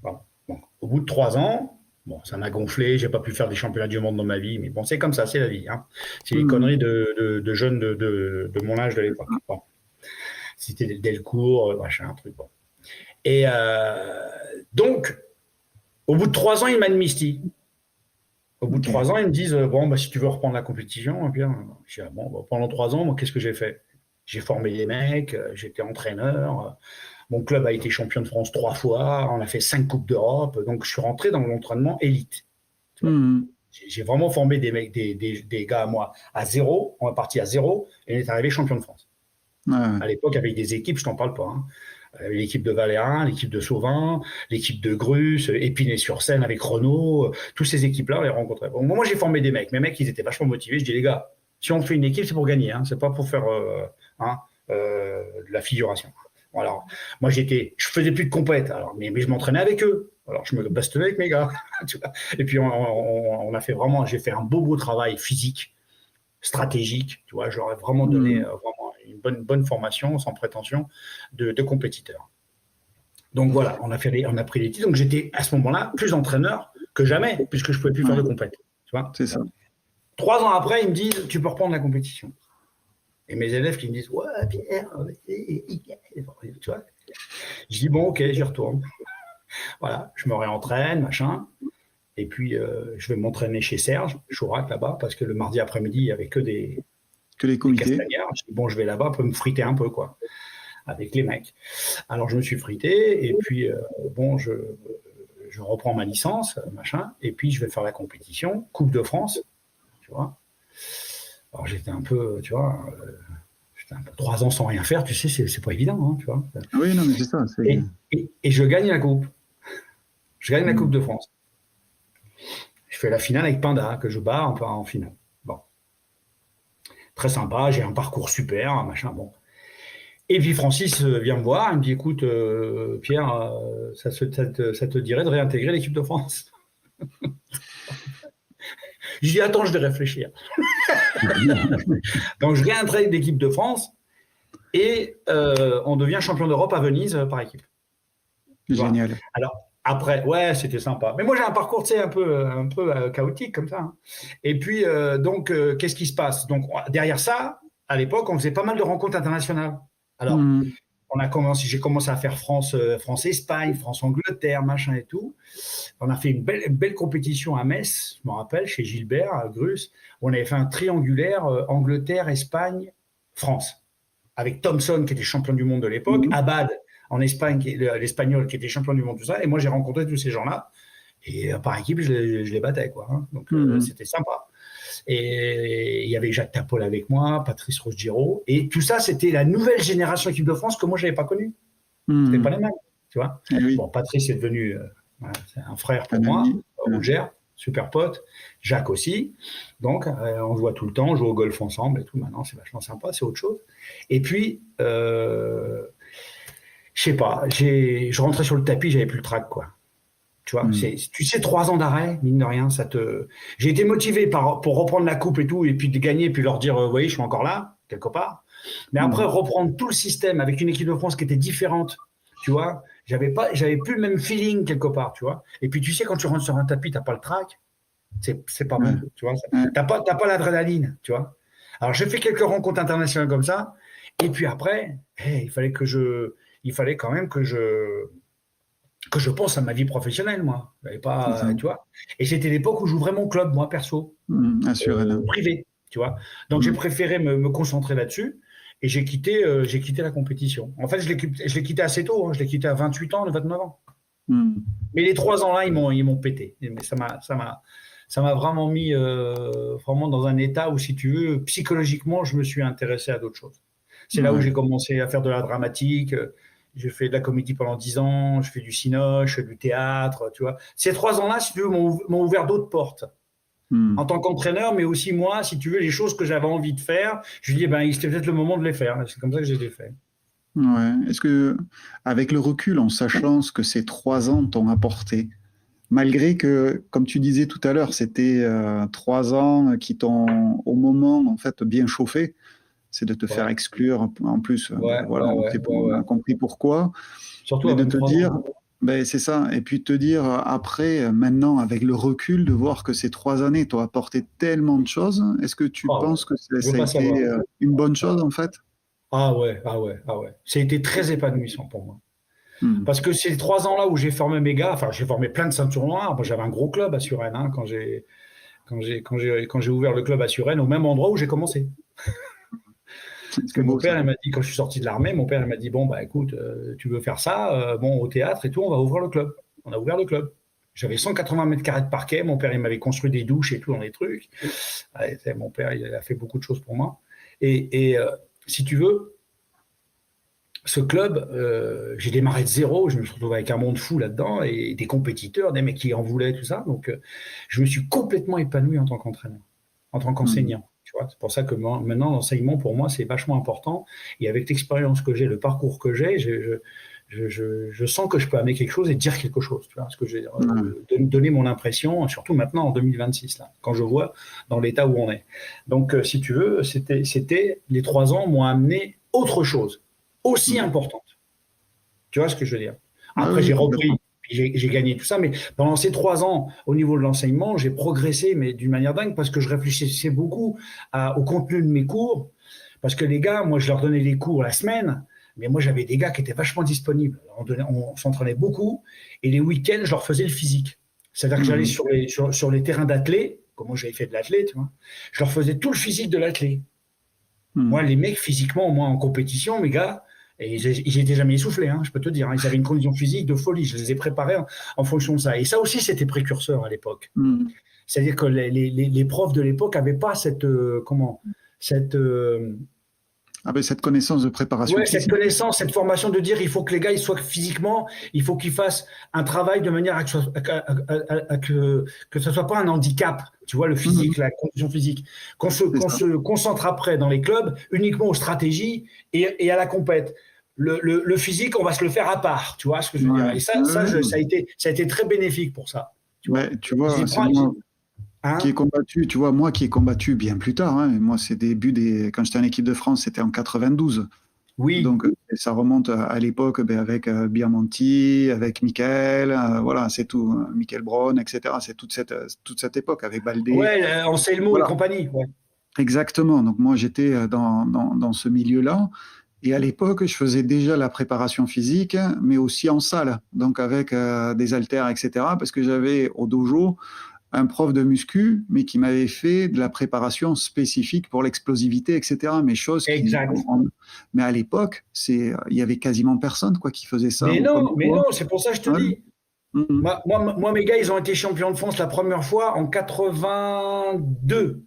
Bon. Donc, au bout de 3 ans, bon, ça m'a gonflé, j'ai pas pu faire des championnats du monde dans ma vie, mais bon, c'est comme ça, c'est la vie. Hein. C'est les conneries de jeunes de mon âge de l'époque. Bon. C'était Delcourt, machin, un truc bon. Et donc, au bout de 3 ans, ils m'amnistient. Au bout de 3 ans, ils me disent bon, bah, si tu veux reprendre la compétition, bien, je dis, bon, bah, pendant 3 ans, moi, qu'est-ce que j'ai fait? J'ai formé des mecs, j'étais entraîneur. Mon club a été champion de France 3 fois. On a fait 5 Coupes d'Europe. Donc, je suis rentré dans l'entraînement élite. J'ai vraiment formé des mecs, des gars à moi à zéro. On est parti à zéro et on est arrivé champion de France. À l'époque, avec des équipes, je t'en parle pas. Hein. L'équipe de Valérin, l'équipe de Sauvin, l'équipe de Grus, Épinay-sur-Seine avec Renault, toutes ces équipes-là, on les rencontrait. Bon, moi, j'ai formé des mecs. Mes mecs, ils étaient vachement motivés. Je dis, les gars, si on fait une équipe, c'est pour gagner. Hein. C'est pas pour faire de la figuration. Bon, alors, moi, je faisais plus de compète, mais je m'entraînais avec eux. Alors, je me bastonnais avec mes gars. Et puis, on a fait vraiment, j'ai fait un beau travail physique, stratégique. Tu vois, je leur ai vraiment donné une bonne formation, sans prétention, de compétiteur. Donc voilà, on a pris les titres. Donc j'étais à ce moment-là plus entraîneur que jamais, puisque je ne pouvais plus faire de compète. Tu vois, c'est ça. 3 ans après, ils me disent tu peux reprendre la compétition. Et mes élèves qui me disent ouais, Pierre, tu vois. Je dis bon, ok, j'y retourne. Voilà, je me réentraîne, machin. Et puis je vais m'entraîner chez Serge Chourac là-bas, parce que le mardi après-midi, il n'y avait que les comités. Je dis bon, je vais là-bas pour me friter un peu, quoi, avec les mecs. Alors je me suis frité, et puis bon, je reprends ma licence, machin, et puis je vais faire la compétition, Coupe de France, tu vois. Alors j'étais un peu, tu vois, 3 ans sans rien faire, tu sais, c'est pas évident, hein, tu vois. Oui, non, mais c'est ça. Et je gagne la coupe. Je gagne la Coupe de France. Je fais la finale avec Pinda, que je bats en finale. Bon. Très sympa, j'ai un parcours super, machin, bon. Et puis Francis vient me voir, il me dit écoute, Pierre, ça te dirait de réintégrer l'équipe de France? Je dis attends, je vais réfléchir. Donc je réintègre l'équipe de France et on devient champion d'Europe à Venise par équipe. Génial. Voilà. Alors après, ouais, c'était sympa. Mais moi j'ai un parcours, tu sais, un peu chaotique comme ça. Hein. Et puis donc qu'est-ce qui se passe? Donc derrière ça, à l'époque, on faisait pas mal de rencontres internationales. Alors, j'ai commencé à faire France-Espagne, France-Angleterre, machin et tout. On a fait une belle compétition à Metz, je me rappelle, chez Gilbert, à Grus. On avait fait un triangulaire Angleterre, Espagne, France. Avec Thompson, qui était champion du monde de l'époque, Abad, en Espagne, l'Espagnol, qui était champion du monde, tout ça. Et moi, j'ai rencontré tous ces gens-là. Et par équipe, je les battais, quoi. Hein. Donc, c'était sympa. Et il y avait Jacques Tapol avec moi, Patrice Rosgiro. Et tout ça, c'était la nouvelle génération équipe de France que moi, je n'avais pas connue. C'était pas les mêmes, tu vois. Oui. Bon, Patrice est devenu c'est un frère pour moi, Roger, super pote. Jacques aussi. Donc, on joue tout le temps, on joue au golf ensemble et tout. Maintenant, c'est vachement sympa, c'est autre chose. Et puis, je sais pas, je rentrais sur le tapis, j'avais plus le trac, quoi. Tu vois, tu sais, 3 ans d'arrêt, mine de rien, j'ai été motivé pour reprendre la coupe et tout, et puis de gagner, puis leur dire, vous voyez, je suis encore là, quelque part. Mais après, reprendre tout le système avec une équipe de France qui était différente, tu vois, j'avais plus le même feeling quelque part, tu vois. Et puis, tu sais, quand tu rentres sur un tapis, t'as pas le trac, c'est pas bon, tu vois. T'as pas l'adrénaline, tu vois. Alors, j'ai fait quelques rencontres internationales comme ça, et puis après, il fallait quand même que je pense à ma vie professionnelle, moi. J'avais pas, tu vois. Et c'était l'époque où j'ouvrais mon club, moi, perso, Assurément. privé, tu vois. Donc, j'ai préféré me concentrer là-dessus et j'ai quitté la compétition. En fait, je l'ai quitté assez tôt, hein. Je l'ai quitté à 28 ans, 29 ans. Mais les 3 ans-là, ils m'ont pété. Mais ça m'a vraiment mis vraiment dans un état où, si tu veux, psychologiquement, je me suis intéressé à d'autres choses. C'est là où j'ai commencé à faire de la dramatique. J'ai fait de la comédie pendant 10 ans, je fais du cinoche, du théâtre, tu vois. Ces 3 ans-là, si tu veux, m'ont ouvert d'autres portes. En tant qu'entraîneur, mais aussi moi, si tu veux, les choses que j'avais envie de faire, je lui dis, c'était peut-être le moment de les faire. C'est comme ça que je les ai fait. Ouais. Est-ce que, avec le recul, en sachant ce que ces 3 ans t'ont apporté, malgré que, comme tu disais tout à l'heure, c'était 3 ans qui t'ont, au moment, en fait, bien chauffé, c'est de te faire exclure. En plus, voilà, on a compris pourquoi. Surtout mais à de te 23 dire, ans. c'est ça. Et puis de te dire après, maintenant, avec le recul, de voir que ces 3 années t'ont apporté tellement de choses. Est-ce que tu penses que Je veux ça a pas été savoir. une bonne chose, en fait? Ah ouais. Ça a été très épanouissant pour moi. Parce que ces 3 ans-là où j'ai formé mes gars, enfin, j'ai formé plein de ceintures noires. Moi, j'avais un gros club à Suresnes, hein, quand j'ai ouvert le club à Suresnes, au même endroit où j'ai commencé. Parce que C'est mon beau, ça. père, il m'a dit, quand je suis sorti de l'armée, mon père, il m'a dit, bon, bah écoute, tu veux faire ça, bon, au théâtre et tout, on va ouvrir le club. On a ouvert le club. J'avais 180 mètres carrés de parquet. Mon père, il m'avait construit des douches et tout dans les trucs. Mon père, il a fait beaucoup de choses pour moi. Et si tu veux, ce club, j'ai démarré de zéro. Je me suis retrouvé avec un monde fou là-dedans et des compétiteurs, des mecs qui en voulaient, tout ça. Donc, je me suis complètement épanoui en tant qu'entraîneur, en tant qu'enseignant. Tu vois, c'est pour ça que maintenant, l'enseignement, pour moi, c'est vachement important. Et avec l'expérience que j'ai, le parcours que j'ai, je sens que je peux amener quelque chose et dire quelque chose. Tu vois ce que je veux dire, donner mon impression, surtout maintenant en 2026, là, quand je vois dans l'état où on est. Donc, si tu veux, les 3 ans m'ont amené autre chose, aussi importante. Tu vois ce que je veux dire? Après, j'ai repris. J'ai gagné tout ça, mais pendant ces 3 ans, au niveau de l'enseignement, j'ai progressé, mais d'une manière dingue, parce que je réfléchissais beaucoup au contenu de mes cours, parce que les gars, moi, je leur donnais les cours la semaine, mais moi, j'avais des gars qui étaient vachement disponibles. On s'entraînait beaucoup, et les week-ends, je leur faisais le physique. C'est-à-dire que j'allais sur les terrains d'athlé, comme moi, j'avais fait de l'athlé, tu vois, je leur faisais tout le physique de l'athlé. Moi, les mecs, physiquement, moi, en compétition, mes gars, et ils n'étaient jamais essoufflés, hein, je peux te dire. Ils avaient une condition physique de folie. Je les ai préparés en fonction de ça. Et ça aussi, c'était précurseur à l'époque. C'est-à-dire que les profs de l'époque n'avaient pas cette connaissance de préparation physique. Cette connaissance, cette formation de dire il faut que les gars ils soient physiquement, il faut qu'ils fassent un travail de manière à que ce ne soit pas un handicap, tu vois, le physique, la condition physique. Qu'on se concentre après dans les clubs uniquement aux stratégies et à la compète. Le physique, on va se le faire à part, tu vois ce que je veux dire. Et ça a été très bénéfique pour ça. Tu vois, c'est moi qui ai combattu, tu vois, moi qui ai combattu bien plus tard. Hein, moi, c'est quand j'étais en équipe de France, c'était en 92. Oui. Donc, ça remonte à l'époque avec Biamonti, avec Michael, voilà, c'est tout. Michael Braun, etc. C'est toute cette époque avec Baldé. Ouais, Anselmo et compagnie. Ouais. Exactement. Donc, moi, j'étais dans ce milieu-là. Et à l'époque, je faisais déjà la préparation physique, mais aussi en salle, donc avec des haltères, etc. Parce que j'avais au dojo un prof de muscu, mais qui m'avait fait de la préparation spécifique pour l'explosivité, etc. Mais à l'époque, il y avait quasiment personne qui faisait ça. Mais non, c'est pour ça que je te dis. Moi, mes gars, ils ont été champions de France la première fois en 82.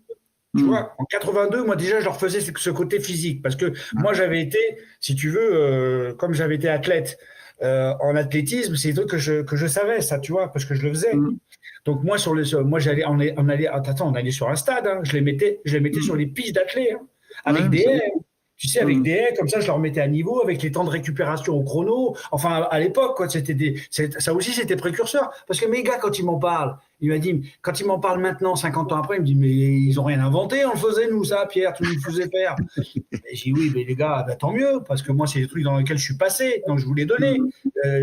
Tu vois, en 82, moi déjà, je leur faisais ce côté physique. Parce que moi, j'avais été, si tu veux, comme j'avais été athlète en athlétisme, c'est des trucs que je savais, ça, tu vois, parce que je le faisais. Donc moi, on allait sur un stade, hein, je les mettais sur les pistes d'athlètes, hein, avec des airs. Tu sais, avec des haies, comme ça, je leur mettais à niveau, avec les temps de récupération au chrono. Enfin, à l'époque, quoi, ça aussi, c'était précurseur. Parce que mes gars, quand ils m'en parlent, il m'a dit, quand ils m'en parlent maintenant, 50 ans après, il me dit, mais ils ont rien inventé, on le faisait, nous, ça, Pierre, tu nous le faisais faire. Et j'ai dit, oui, mais les gars, bah, tant mieux, parce que moi, c'est des trucs dans lesquels je suis passé, donc je vous les donnais.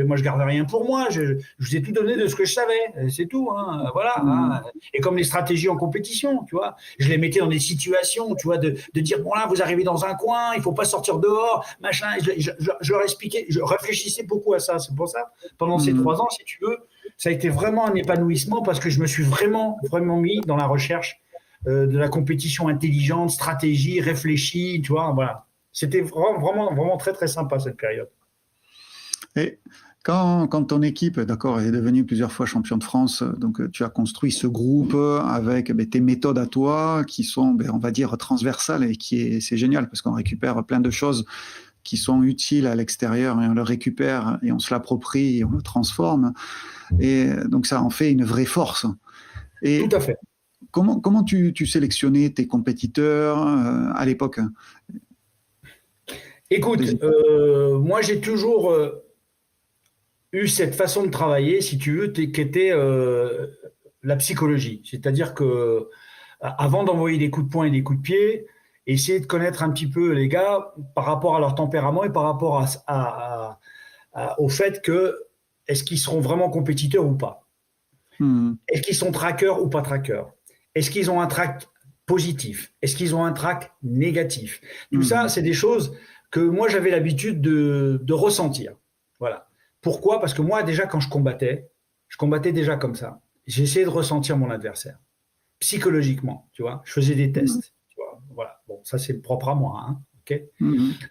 Moi, je garde rien pour moi, je vous ai tout donné de ce que je savais, c'est tout, hein, voilà. Hein. Et comme les stratégies en compétition, tu vois, je les mettais dans des situations, tu vois, de dire, bon là, vous arrivez dans un coin, il faut pas sortir dehors, machin. Je leur expliquais, je réfléchissais beaucoup à ça, c'est pour ça, pendant ces 3 ans, si tu veux, ça a été vraiment un épanouissement parce que je me suis vraiment, vraiment mis dans la recherche de la compétition intelligente, stratégie, réfléchie, tu vois, voilà. C'était vraiment, vraiment, vraiment très, très sympa cette période. Et quand ton équipe, d'accord, est devenue plusieurs fois champion de France, donc tu as construit ce groupe avec tes méthodes à toi qui sont, on va dire, transversales et c'est génial parce qu'on récupère plein de choses qui sont utiles à l'extérieur et on le récupère et on se l'approprie et on le transforme. Et donc ça en fait une vraie force. Et tout à fait. Comment tu sélectionnais tes compétiteurs à l'époque? Écoute, moi j'ai toujours eu cette façon de travailler, si tu veux, qui était la psychologie. C'est-à-dire que avant d'envoyer des coups de poing et des coups de pied, essayer de connaître un petit peu les gars par rapport à leur tempérament et par rapport au fait que est-ce qu'ils seront vraiment compétiteurs ou pas. Est-ce qu'ils sont traqueurs ou pas traqueurs? Est-ce qu'ils ont un tract positif? Est-ce qu'ils ont un tract négatif? Tout ça, c'est des choses que moi, j'avais l'habitude de ressentir. Voilà. Pourquoi? Parce que moi, déjà, quand je combattais déjà comme ça. J'essayais de ressentir mon adversaire, psychologiquement, tu vois. Je faisais des tests, tu vois. Voilà. Bon, ça, c'est propre à moi, hein. OK?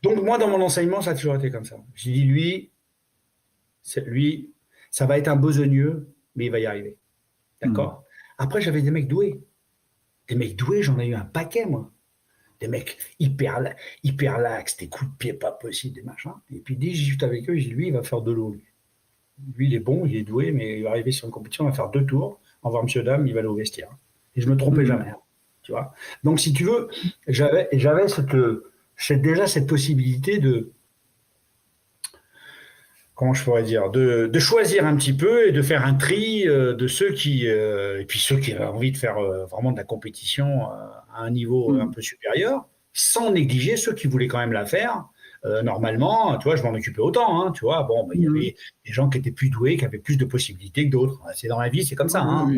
Donc, moi, dans mon enseignement, ça a toujours été comme ça. J'ai dit, lui, ça va être un besogneux, mais il va y arriver. D'accord? Après, j'avais des mecs doués. Des mecs doués, j'en ai eu un paquet, moi. Des mecs hyper lax, des coups de pied pas possibles, des machins. Et puis, dès que j'y suis avec eux, j'ai dit, lui, il va faire de l'eau, lui. Lui, il est bon, il est doué, mais il va arriver sur une compétition, il va faire 2 tours. Au revoir, monsieur, dame, il va aller au vestiaire. Et je me trompais jamais. Tu vois? Donc, si tu veux, j'avais déjà cette possibilité de, comment je pourrais dire, de choisir un petit peu et de faire un tri de ceux qui, et puis ceux qui avaient envie de faire vraiment de la compétition à un niveau un peu supérieur, sans négliger ceux qui voulaient quand même la faire. Normalement, tu vois, je m'en occupais autant, hein, tu vois. Bon, il y avait des gens qui étaient plus doués, qui avaient plus de possibilités que d'autres. C'est dans la vie, c'est comme ça. Hein,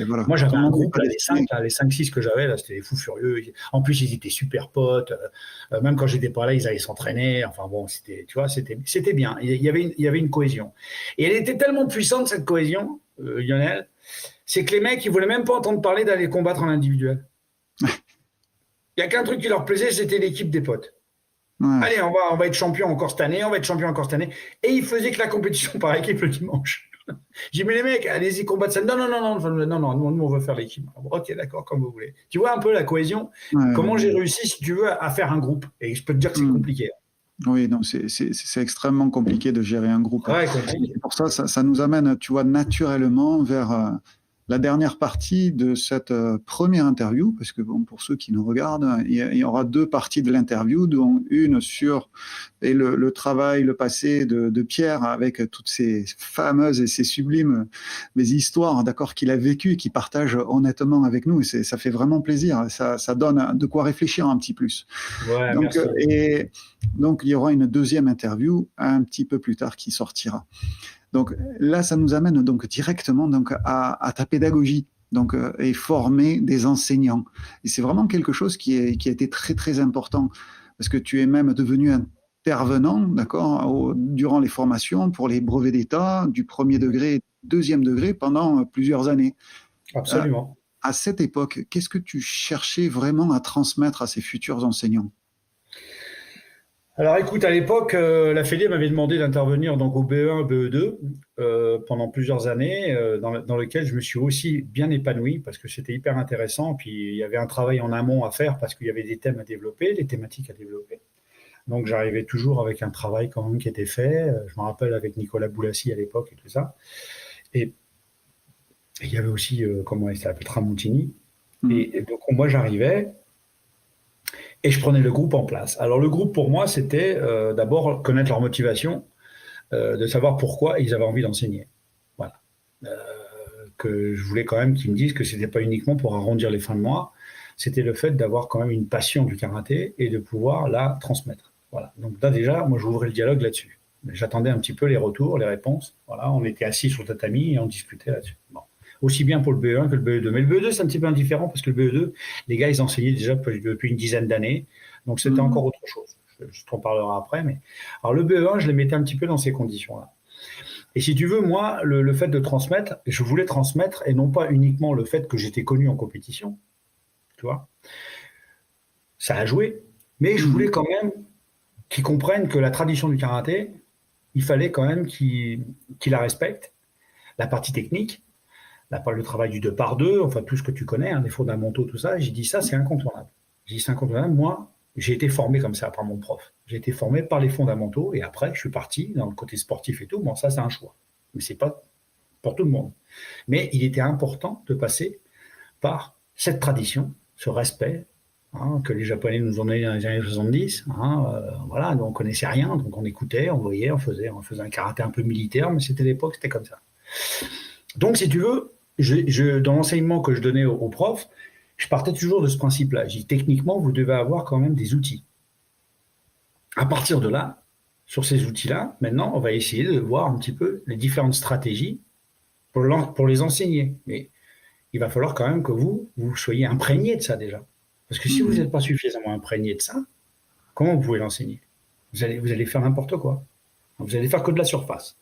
voilà. Moi, j'avais un groupe, là, les 5-6 que j'avais, là, c'était des fous furieux. En plus, ils étaient super potes. Même quand j'étais pas là, ils allaient s'entraîner. Enfin bon, tu vois, c'était bien. Il y avait une cohésion. Et elle était tellement puissante, cette cohésion, Lionel, c'est que les mecs, ils voulaient même pas entendre parler d'aller combattre en individuel. Il y a qu'un truc qui leur plaisait, c'était l'équipe des potes. Allez, on va être champion encore cette année, Et ils faisaient que la compétition par équipe le dimanche. J'ai dit, mais les mecs, allez-y, combattre ça. Non, nous, on veut faire l'équipe. Ok, d'accord, comme vous voulez. Tu vois un peu la cohésion. Comment j'ai réussi, si tu veux, à faire un groupe. Et je peux te dire que c'est compliqué. Oui, non, c'est extrêmement compliqué de gérer un groupe. Ouais, et pour ça nous amène, tu vois, naturellement vers la dernière partie de cette première interview, parce que bon, pour ceux qui nous regardent, il y aura 2 parties de l'interview, dont une sur le travail, le passé de Pierre, avec toutes ces fameuses et ces sublimes histoires, d'accord, qu'il a vécues et qu'il partage honnêtement avec nous. Et ça fait vraiment plaisir. Ça donne de quoi réfléchir un petit plus. Ouais, donc, merci. Et donc, il y aura une deuxième interview un petit peu plus tard qui sortira. Donc là, ça nous amène donc directement donc à ta pédagogie, donc et former des enseignants. Et c'est vraiment quelque chose qui a été très très important parce que tu es même devenu intervenant, d'accord, durant les formations pour les brevets d'État du 1er degré, 2e degré pendant plusieurs années. Absolument. À cette époque, qu'est-ce que tu cherchais vraiment à transmettre à ces futurs enseignants? Alors écoute, à l'époque, la Fédé m'avait demandé d'intervenir donc au BE1, BE2 pendant plusieurs années, dans lequel je me suis aussi bien épanoui parce que c'était hyper intéressant. Puis il y avait un travail en amont à faire parce qu'il y avait des thèmes à développer, des thématiques à développer. Donc j'arrivais toujours avec un travail quand même qui était fait. Je me rappelle avec Nicolas Boulassi à l'époque et tout ça. Et il y avait aussi, comment il s'appelle, Tramontini. Et donc moi j'arrivais. Et je prenais le groupe en place. Alors le groupe pour moi, c'était d'abord connaître leur motivation, de savoir pourquoi ils avaient envie d'enseigner. Voilà. Que je voulais quand même qu'ils me disent que c'était pas uniquement pour arrondir les fins de mois, c'était le fait d'avoir quand même une passion du karaté et de pouvoir la transmettre. Voilà. Donc là déjà, moi j'ouvrais le dialogue là-dessus. J'attendais un petit peu les retours, les réponses. Voilà, on était assis sur le tatami et on discutait là-dessus. Bon. Aussi bien pour le BE1 que le BE2. Mais le BE2, c'est un petit peu indifférent parce que le BE2, les gars, ils enseignaient déjà depuis une dizaine d'années. Donc c'était encore autre chose. Je t'en parlerai après. Mais... Alors le BE1, je les mettais un petit peu dans ces conditions-là. Et si tu veux, moi, le fait de transmettre, je voulais transmettre, et non pas uniquement le fait que j'étais connu en compétition, tu vois, ça a joué, mais je voulais quand même qu'ils comprennent que la tradition du karaté, il fallait quand même qu'ils la respectent, la partie technique, le travail du 2 par 2, enfin tout ce que tu connais, hein, les fondamentaux, tout ça, j'ai dit ça, c'est incontournable. J'ai dit c'est incontournable, moi, j'ai été formé comme ça par mon prof. J'ai été formé par les fondamentaux et après, je suis parti dans le côté sportif et tout. Bon, ça, c'est un choix. Mais c'est pas pour tout le monde. Mais il était important de passer par cette tradition, ce respect hein, que les Japonais nous ont donné dans les années 70. Voilà, nous, on connaissait rien, donc on écoutait, on voyait, on faisait un karaté un peu militaire, mais c'était l'époque, c'était comme ça. Donc, si tu veux, dans l'enseignement que je donnais aux profs, je partais toujours de ce principe-là. J'ai dit, techniquement, vous devez avoir quand même des outils. À partir de là, sur ces outils-là, maintenant, on va essayer de voir un petit peu les différentes stratégies pour les enseigner. Mais il va falloir quand même que vous soyez imprégné de ça déjà. Parce que si vous n'êtes pas suffisamment imprégné de ça, comment vous pouvez l'enseigner ? Vous allez faire n'importe quoi. Vous allez faire que de la surface.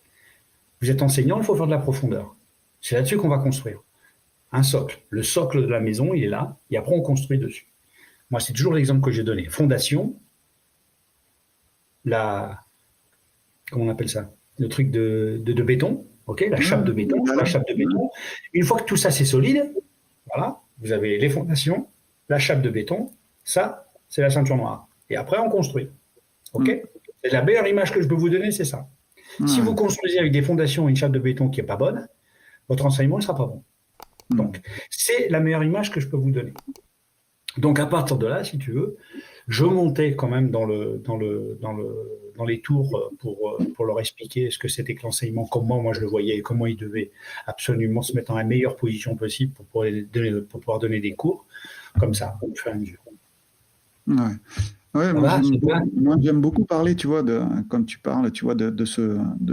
Vous êtes enseignant, il faut faire de la profondeur. C'est là-dessus qu'on va construire. Un socle. Le socle de la maison, il est là, et après on construit dessus. Moi, c'est toujours l'exemple que j'ai donné. Fondation, comment on appelle ça ? Le truc de béton, ok ? La chape de béton, la chape de béton. Une fois que tout ça c'est solide, voilà, vous avez les fondations, la chape de béton, ça, c'est la ceinture noire. Et après, on construit. Ok ? C'est la meilleure image que je peux vous donner, c'est ça. Si vous construisez avec des fondations et une chape de béton qui n'est pas bonne, votre enseignement ne sera pas bon. Donc, c'est la meilleure image que je peux vous donner. Donc, à partir de là, si tu veux, je montais quand même dans les tours pour leur expliquer ce que c'était que l'enseignement, comment moi je le voyais et comment ils devaient absolument se mettre dans la meilleure position possible pour pouvoir donner des cours, comme ça, au fur et à mesure. Ouais, moi j'aime beaucoup parler, tu vois, comme tu parles, tu vois, de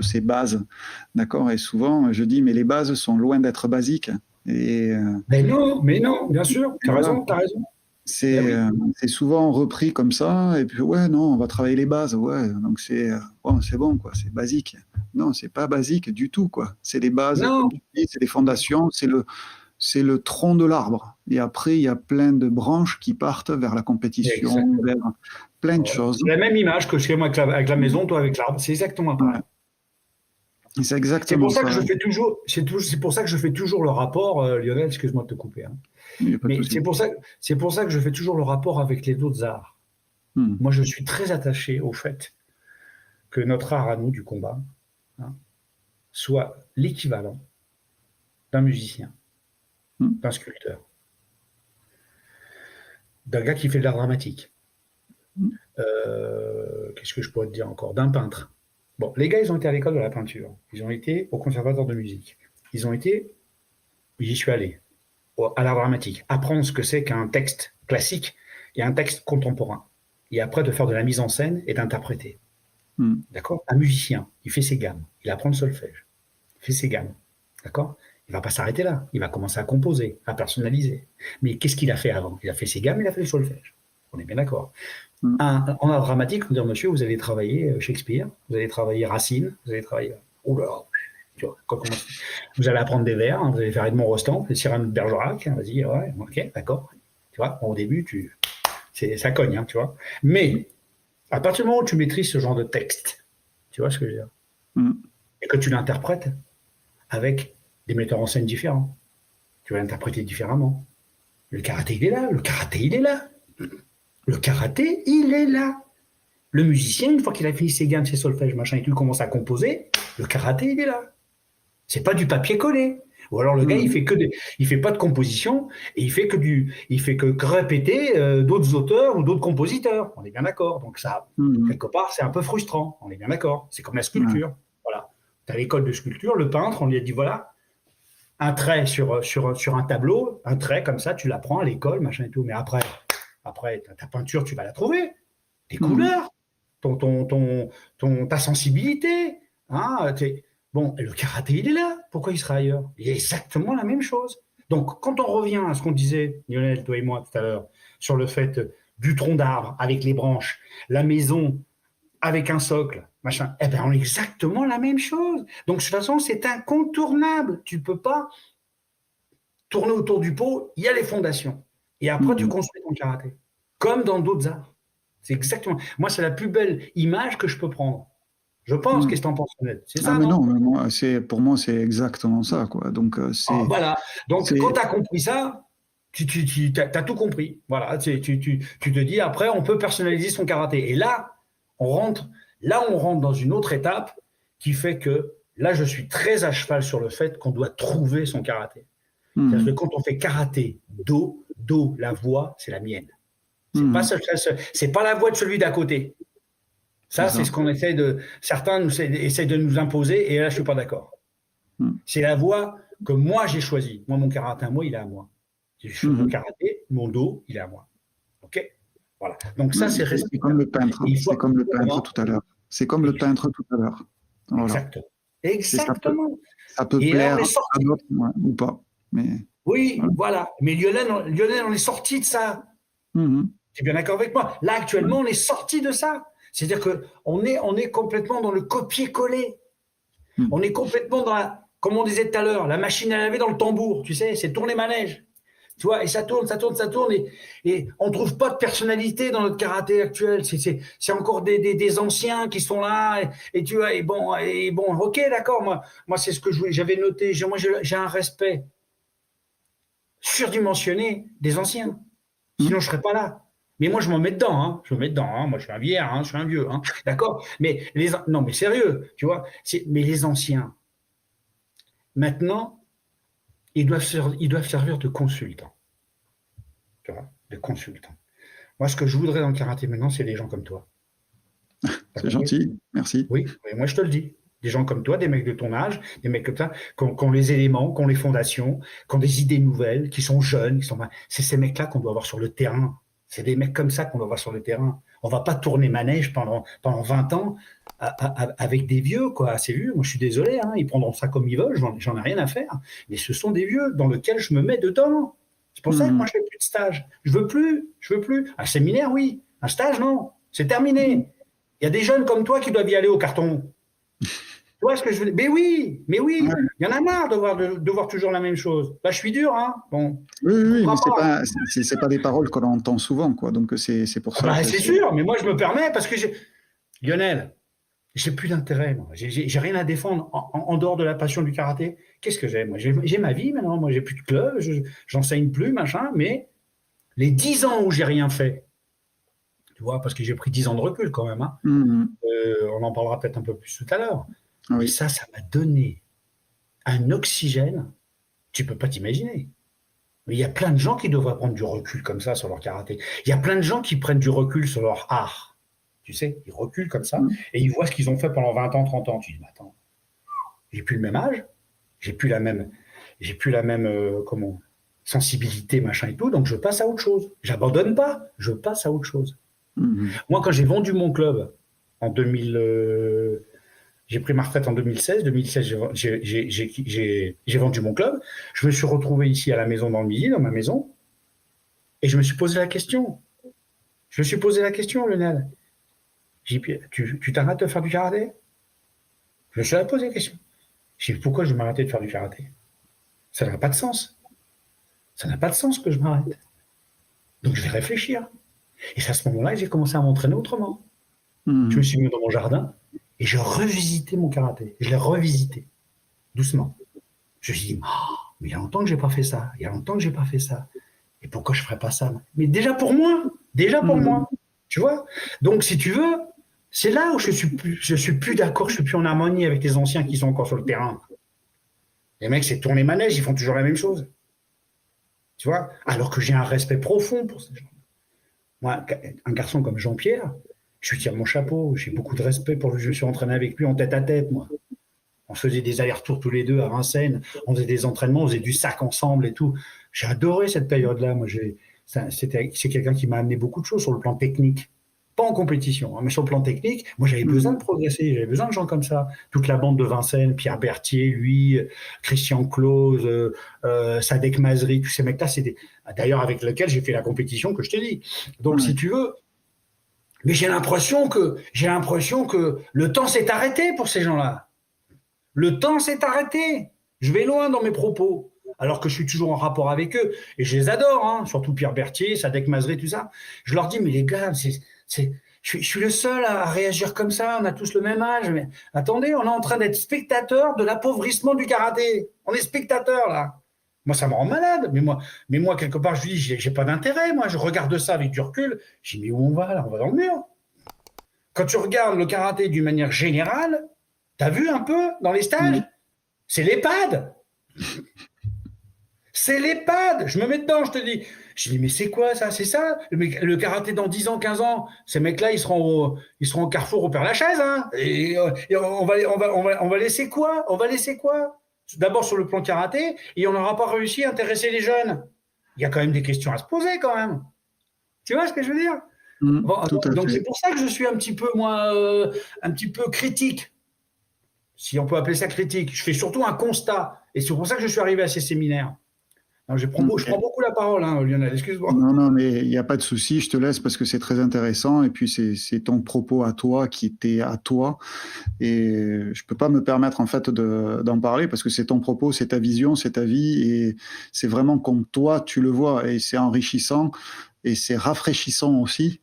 ces bases, d'accord. Et souvent, je dis, mais les bases sont loin d'être basiques. Mais non, bien sûr, t'as raison. C'est souvent repris comme ça, et puis ouais, non, on va travailler les bases, ouais, donc c'est bon, quoi, c'est basique. Non, c'est pas basique du tout, quoi. C'est les bases, comme tu dis, c'est les fondations, c'est le tronc de l'arbre. Et après, il y a plein de branches qui partent vers la compétition, vers plein de choses. C'est la même image que chez moi avec la maison, toi avec l'arbre. C'est exactement pareil. Ouais. C'est exactement ça. C'est pour ça que je fais toujours le rapport, Lionel, excuse-moi de te couper. Hein. Mais c'est pour ça que je fais toujours le rapport avec les autres arts. Moi, je suis très attaché au fait que notre art à nous du combat soit l'équivalent d'un musicien, d'un sculpteur, d'un gars qui fait de l'art dramatique. Qu'est-ce que je pourrais te dire encore ? D'un peintre. Bon, les gars, ils ont été à l'école de la peinture. Ils ont été au conservatoire de musique. J'y suis allé, à l'art dramatique. Apprendre ce que c'est qu'un texte classique et un texte contemporain. Et après, de faire de la mise en scène et d'interpréter. D'accord ? Un musicien, il fait ses gammes. Il apprend le solfège. Il fait ses gammes. D'accord ? Il ne va pas s'arrêter là. Il va commencer à composer, à personnaliser. Mais qu'est-ce qu'il a fait avant ? Il a fait ses gammes, il a fait le solfège. On est bien d'accord. En art dramatique, on va dire, monsieur, vous allez travailler Shakespeare, vous allez travailler Racine, vous allez travailler... tu vois, vous allez apprendre des vers, vous allez faire Edmond Rostand, Cyrano de Bergerac, vas-y, ouais, ok, d'accord. Tu vois, au début, ça cogne, hein, tu vois. Mais, à partir du moment où tu maîtrises ce genre de texte, tu vois ce que je veux dire, et que tu l'interprètes avec des metteurs en scène différents, tu vas l'interpréter différemment. Le karaté, il est là. Le karaté, il est là. Le musicien, une fois qu'il a fini ses gammes, ses solfèges, machin, et tout, commence à composer, le karaté, il est là. C'est pas du papier collé. Ou alors le gars, Mhm. il fait pas de composition et il fait que répéter d'autres auteurs ou d'autres compositeurs. On est bien d'accord. Donc ça, Mhm. quelque part, c'est un peu frustrant. On est bien d'accord. C'est comme la Ouais. sculpture. Voilà. Tu as l'école de sculpture, le peintre, on lui a dit voilà, un trait sur un tableau, un trait comme ça, tu l'apprends à l'école, machin et tout. Mais après ta peinture, tu vas la trouver. Tes Mhm. couleurs, ta sensibilité. Hein, bon, et le karaté, il est là. Pourquoi il sera ailleurs? Il est exactement la même chose. Donc, quand on revient à ce qu'on disait, Lionel, toi et moi, tout à l'heure, sur le fait du tronc d'arbre avec les branches, la maison avec un socle, machin, eh bien, on est exactement la même chose. Donc, de toute façon, c'est incontournable. Tu ne peux pas tourner autour du pot, il y a les fondations. Et après, tu Mhm. construis ton karaté. Comme dans d'autres arts. C'est exactement. Moi, c'est la plus belle image que je peux prendre. Je pense. Mhm. Qu'est-ce que t'en penses, Lionel? C'est Ah ça, mais non, non? mais moi, pour moi c'est exactement ça quoi. Donc Ah, voilà. Donc, quand c'est tu as compris ça, tu as tout compris. Voilà. Tu te dis, après, on peut personnaliser son karaté. Et on rentre, on rentre dans une autre étape qui fait que là, je suis très à cheval sur le fait qu'on doit trouver son karaté. C'est-à-dire que Mhm. quand on fait karaté do, la voix, c'est la mienne. Mhm. C'est pas la voix de celui d'à côté. C'est Ça, c'est ça. ce qu'on essaie de, certains essaient de nous imposer, et là, je suis pas d'accord. Mhm. C'est la voix que moi j'ai choisie. Moi, mon karaté, moi, il est à moi. Je fais mon Mhm. karaté, mon do, il est à moi. Ok. Voilà. Donc Ouais, ça, c'est c'est comme respectable. le peintre, Et il c'est faut comme le peintre comment. tout à l'heure. C'est comme le peintre tout à l'heure. Voilà. Exactement. C'est Exactement. ça peut Et là, on plaire est à sorti. d'autres ouais, ou pas. Mais Oui, voilà. voilà. Mais Lionel, on est sorti de ça. Mhm. Tu es bien d'accord avec moi? Là, Ouais. actuellement, on est sorti de ça. C'est-à-dire on est complètement dans le copier-coller. On Mhm. est complètement dans comme on disait tout à l'heure, la machine à laver dans le tambour, tu sais, c'est tourner manège. Tu vois, et ça tourne, ça tourne, ça tourne, et on ne trouve pas de personnalité dans notre karaté actuel. C'est encore des anciens qui sont là, et tu vois, et bon, ok, d'accord, moi c'est ce que j'avais noté. Moi, j'ai un respect surdimensionné des anciens. Sinon, Mhm. je ne serais pas là. Mais moi, je m'en mets dedans. Hein. Je me mets dedans. Hein. Moi, je suis un vieillard. Hein. Je suis un vieux. Hein. D'accord. Mais non, mais sérieux, tu vois. Mais les anciens, maintenant, ils doivent servir de consultants. Tu vois, de consultants. Moi, ce que je voudrais dans le karaté maintenant, c'est des gens comme toi. T'as C'est compris? gentil, merci. Oui. Et moi, je te le dis. Des gens comme toi, des mecs de ton âge, des mecs comme ça, qui ont les éléments, qui ont les fondations, qui ont des idées nouvelles, qui sont jeunes, c'est ces mecs-là qu'on doit avoir sur le terrain. C'est des mecs comme ça qu'on doit avoir sur le terrain. On va pas tourner manège pendant 20 ans avec des vieux, quoi. Ces vieux, moi je suis désolé, hein, ils prendront ça comme ils veulent, j'en ai rien à faire. Mais ce sont des vieux dans lesquels je me mets dedans. C'est pour ça que moi Mhm. je fais plus de stage. Je veux plus. Un séminaire, oui. Un stage, non. C'est terminé. Il y a des jeunes comme toi qui doivent y aller au carton. Tu vois ce que je veux dire? Mais oui, Ouais. il y en a marre de voir toujours la même chose. Là, je suis dur, hein. Bon, Oui, oui, tu oui, couperas mais pas. c'est pas des paroles qu'on entend souvent, quoi. Donc c'est pour Ah ça bah, que c'est c'est. sûr, mais moi, je me permets parce que Lionel, j'ai plus d'intérêt, moi. J'ai rien à défendre en dehors de la passion du karaté. Qu'est-ce que j'ai, moi? J'ai ma vie maintenant. Moi, j'ai plus de club, j'enseigne plus, machin, mais les 10 ans où j'ai rien fait, tu vois, parce que j'ai pris 10 ans de recul quand même, hein. Mhm. On en parlera peut-être un peu plus tout à l'heure. Mais Oui. ça m'a donné un oxygène, tu peux pas t'imaginer. Il y a plein de gens qui devraient prendre du recul comme ça sur leur karaté. Il y a plein de gens qui prennent du recul sur leur art. Tu sais, ils reculent comme ça Mhm. et ils voient ce qu'ils ont fait pendant 20 ans, 30 ans. Tu dis, mais attends, j'ai plus le même âge, j'ai plus la même, comment, sensibilité, machin et tout, donc je passe à autre chose. J'abandonne pas, je passe à autre chose. Mhm. Moi, quand j'ai vendu mon club en 2000, j'ai pris ma retraite en 2016. 2016, j'ai vendu mon club. Je me suis retrouvé ici à la maison dans le Midi, dans ma maison, et je me suis posé la question. Je me suis posé la question, Lionel. J'ai dit, tu t'arrêtes de faire du karaté? Je me suis posé la question. J'ai dit, pourquoi je vais m'arrêter de faire du karaté? Ça n'a pas de sens. Ça n'a pas de sens que je m'arrête. Donc je vais réfléchir. Et c'est à ce moment-là que j'ai commencé à m'entraîner autrement. Je me Mhm. suis mis dans mon jardin et je revisitais mon karaté. Je l'ai revisité, doucement. Je me suis dit, oh, mais il y a longtemps que j'ai pas fait ça. Il y a longtemps que j'ai pas fait ça. Et pourquoi je ferais pas ça? Mais déjà pour moi. Déjà pour Mhm. moi. Tu vois? Donc, si tu veux, c'est là où je suis plus d'accord, je suis plus en harmonie avec les anciens qui sont encore sur le terrain. Les mecs, c'est tourner manège, ils font toujours la même chose. Tu vois? Alors que j'ai un respect profond pour ces gens. Moi, un garçon comme Jean-Pierre, je lui tire mon chapeau. J'ai beaucoup de respect pour lui. Je me suis entraîné avec lui en tête à tête, moi. On faisait des allers-retours tous les deux à Vincennes. On faisait des entraînements, on faisait du sac ensemble et tout. J'ai adoré cette période-là. Moi, c'est quelqu'un qui m'a amené beaucoup de choses sur le plan technique. Pas en compétition, hein, mais sur le plan technique, moi j'avais besoin de progresser, j'avais besoin de gens comme ça. Toute la bande de Vincennes, Pierre Berthier, lui, Christian Close, Sadek Mazri, tous ces mecs-là, c'était d'ailleurs avec lesquels j'ai fait la compétition que je t'ai dit. Donc si tu veux, mais j'ai l'impression que le temps s'est arrêté pour ces gens-là. Le temps s'est arrêté. Je vais loin dans mes propos. Alors que je suis toujours en rapport avec eux. Et je les adore, hein, surtout Pierre Berthier, Sadek Mazri, tout ça. Je leur dis, mais les gars, je suis le seul à réagir comme ça, on a tous le même âge. Mais attendez, on est en train d'être spectateur de l'appauvrissement du karaté. On est spectateur, là. Moi, ça me rend malade. Mais moi quelque part, je dis, j'ai pas d'intérêt. Moi, je regarde ça avec du recul. Je dis, mais où on va, là? On va dans le mur. Quand tu regardes le karaté d'une manière générale, t'as vu un peu dans les stages? C'est l'EHPAD. C'est l'EHPAD. Je me mets dedans, je te dis. Je dis, mais c'est quoi ça? C'est ça? Le karaté dans 10 ans, 15 ans, ces mecs-là, ils seront au carrefour au Père-Lachaise. Hein, et on va laisser quoi? On va laisser quoi? D'abord sur le plan karaté, et on n'aura pas réussi à intéresser les jeunes. Il y a quand même des questions à se poser quand même. Tu vois ce que je veux dire? Donc c'est pour ça que je suis un petit peu, moi, un petit peu critique. Si on peut appeler ça critique. Je fais surtout un constat. Et c'est pour ça que je suis arrivé à ces séminaires. Alors, je prends beaucoup la parole, hein, Lionel, excuse-moi. Non, mais il n'y a pas de souci, je te laisse parce que c'est très intéressant. Et puis, c'est ton propos à toi qui était à toi. Et je ne peux pas me permettre, en fait, d'en parler parce que c'est ton propos, c'est ta vision, c'est ta vie. Et c'est vraiment comme toi, tu le vois. Et c'est enrichissant et c'est rafraîchissant aussi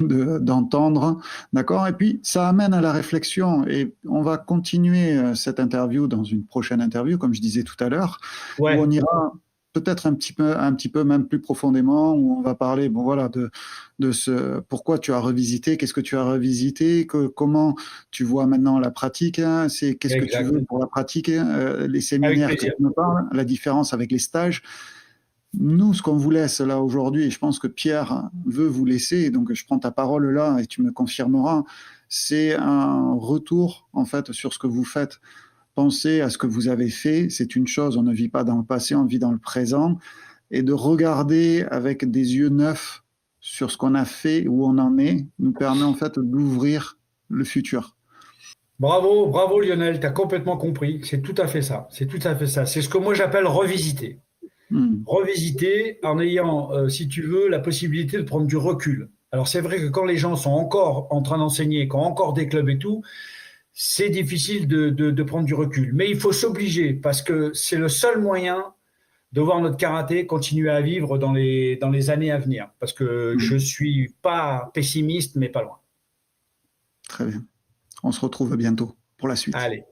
d'entendre, d'accord? Et puis, ça amène à la réflexion et on va continuer cette interview dans une prochaine interview, comme je disais tout à l'heure, où on ira peut-être un petit peu même plus profondément, où on va parler, bon voilà, de ce pourquoi tu as revisité, qu'est-ce que tu as revisité, comment tu vois maintenant la pratique, hein, qu'est-ce que tu veux pour la pratique, les séminaires que tu me parles, la différence avec les stages. Nous, ce qu'on vous laisse là aujourd'hui, et je pense que Pierre veut vous laisser, donc je prends ta parole là et tu me confirmeras, c'est un retour en fait sur ce que vous faites. Pensez à ce que vous avez fait, c'est une chose, on ne vit pas dans le passé, on vit dans le présent, et de regarder avec des yeux neufs sur ce qu'on a fait, où on en est, nous permet en fait d'ouvrir le futur. Bravo Lionel, tu as complètement compris, c'est tout à fait ça, c'est tout à fait ça, c'est ce que moi j'appelle revisiter. Revisiter en ayant, si tu veux, la possibilité de prendre du recul. Alors c'est vrai que quand les gens sont encore en train d'enseigner, quand encore des clubs et tout, c'est difficile de prendre du recul. Mais il faut s'obliger parce que c'est le seul moyen de voir notre karaté continuer à vivre dans les années à venir. Parce que je ne suis pas pessimiste, mais pas loin. Très bien. On se retrouve bientôt pour la suite. Allez.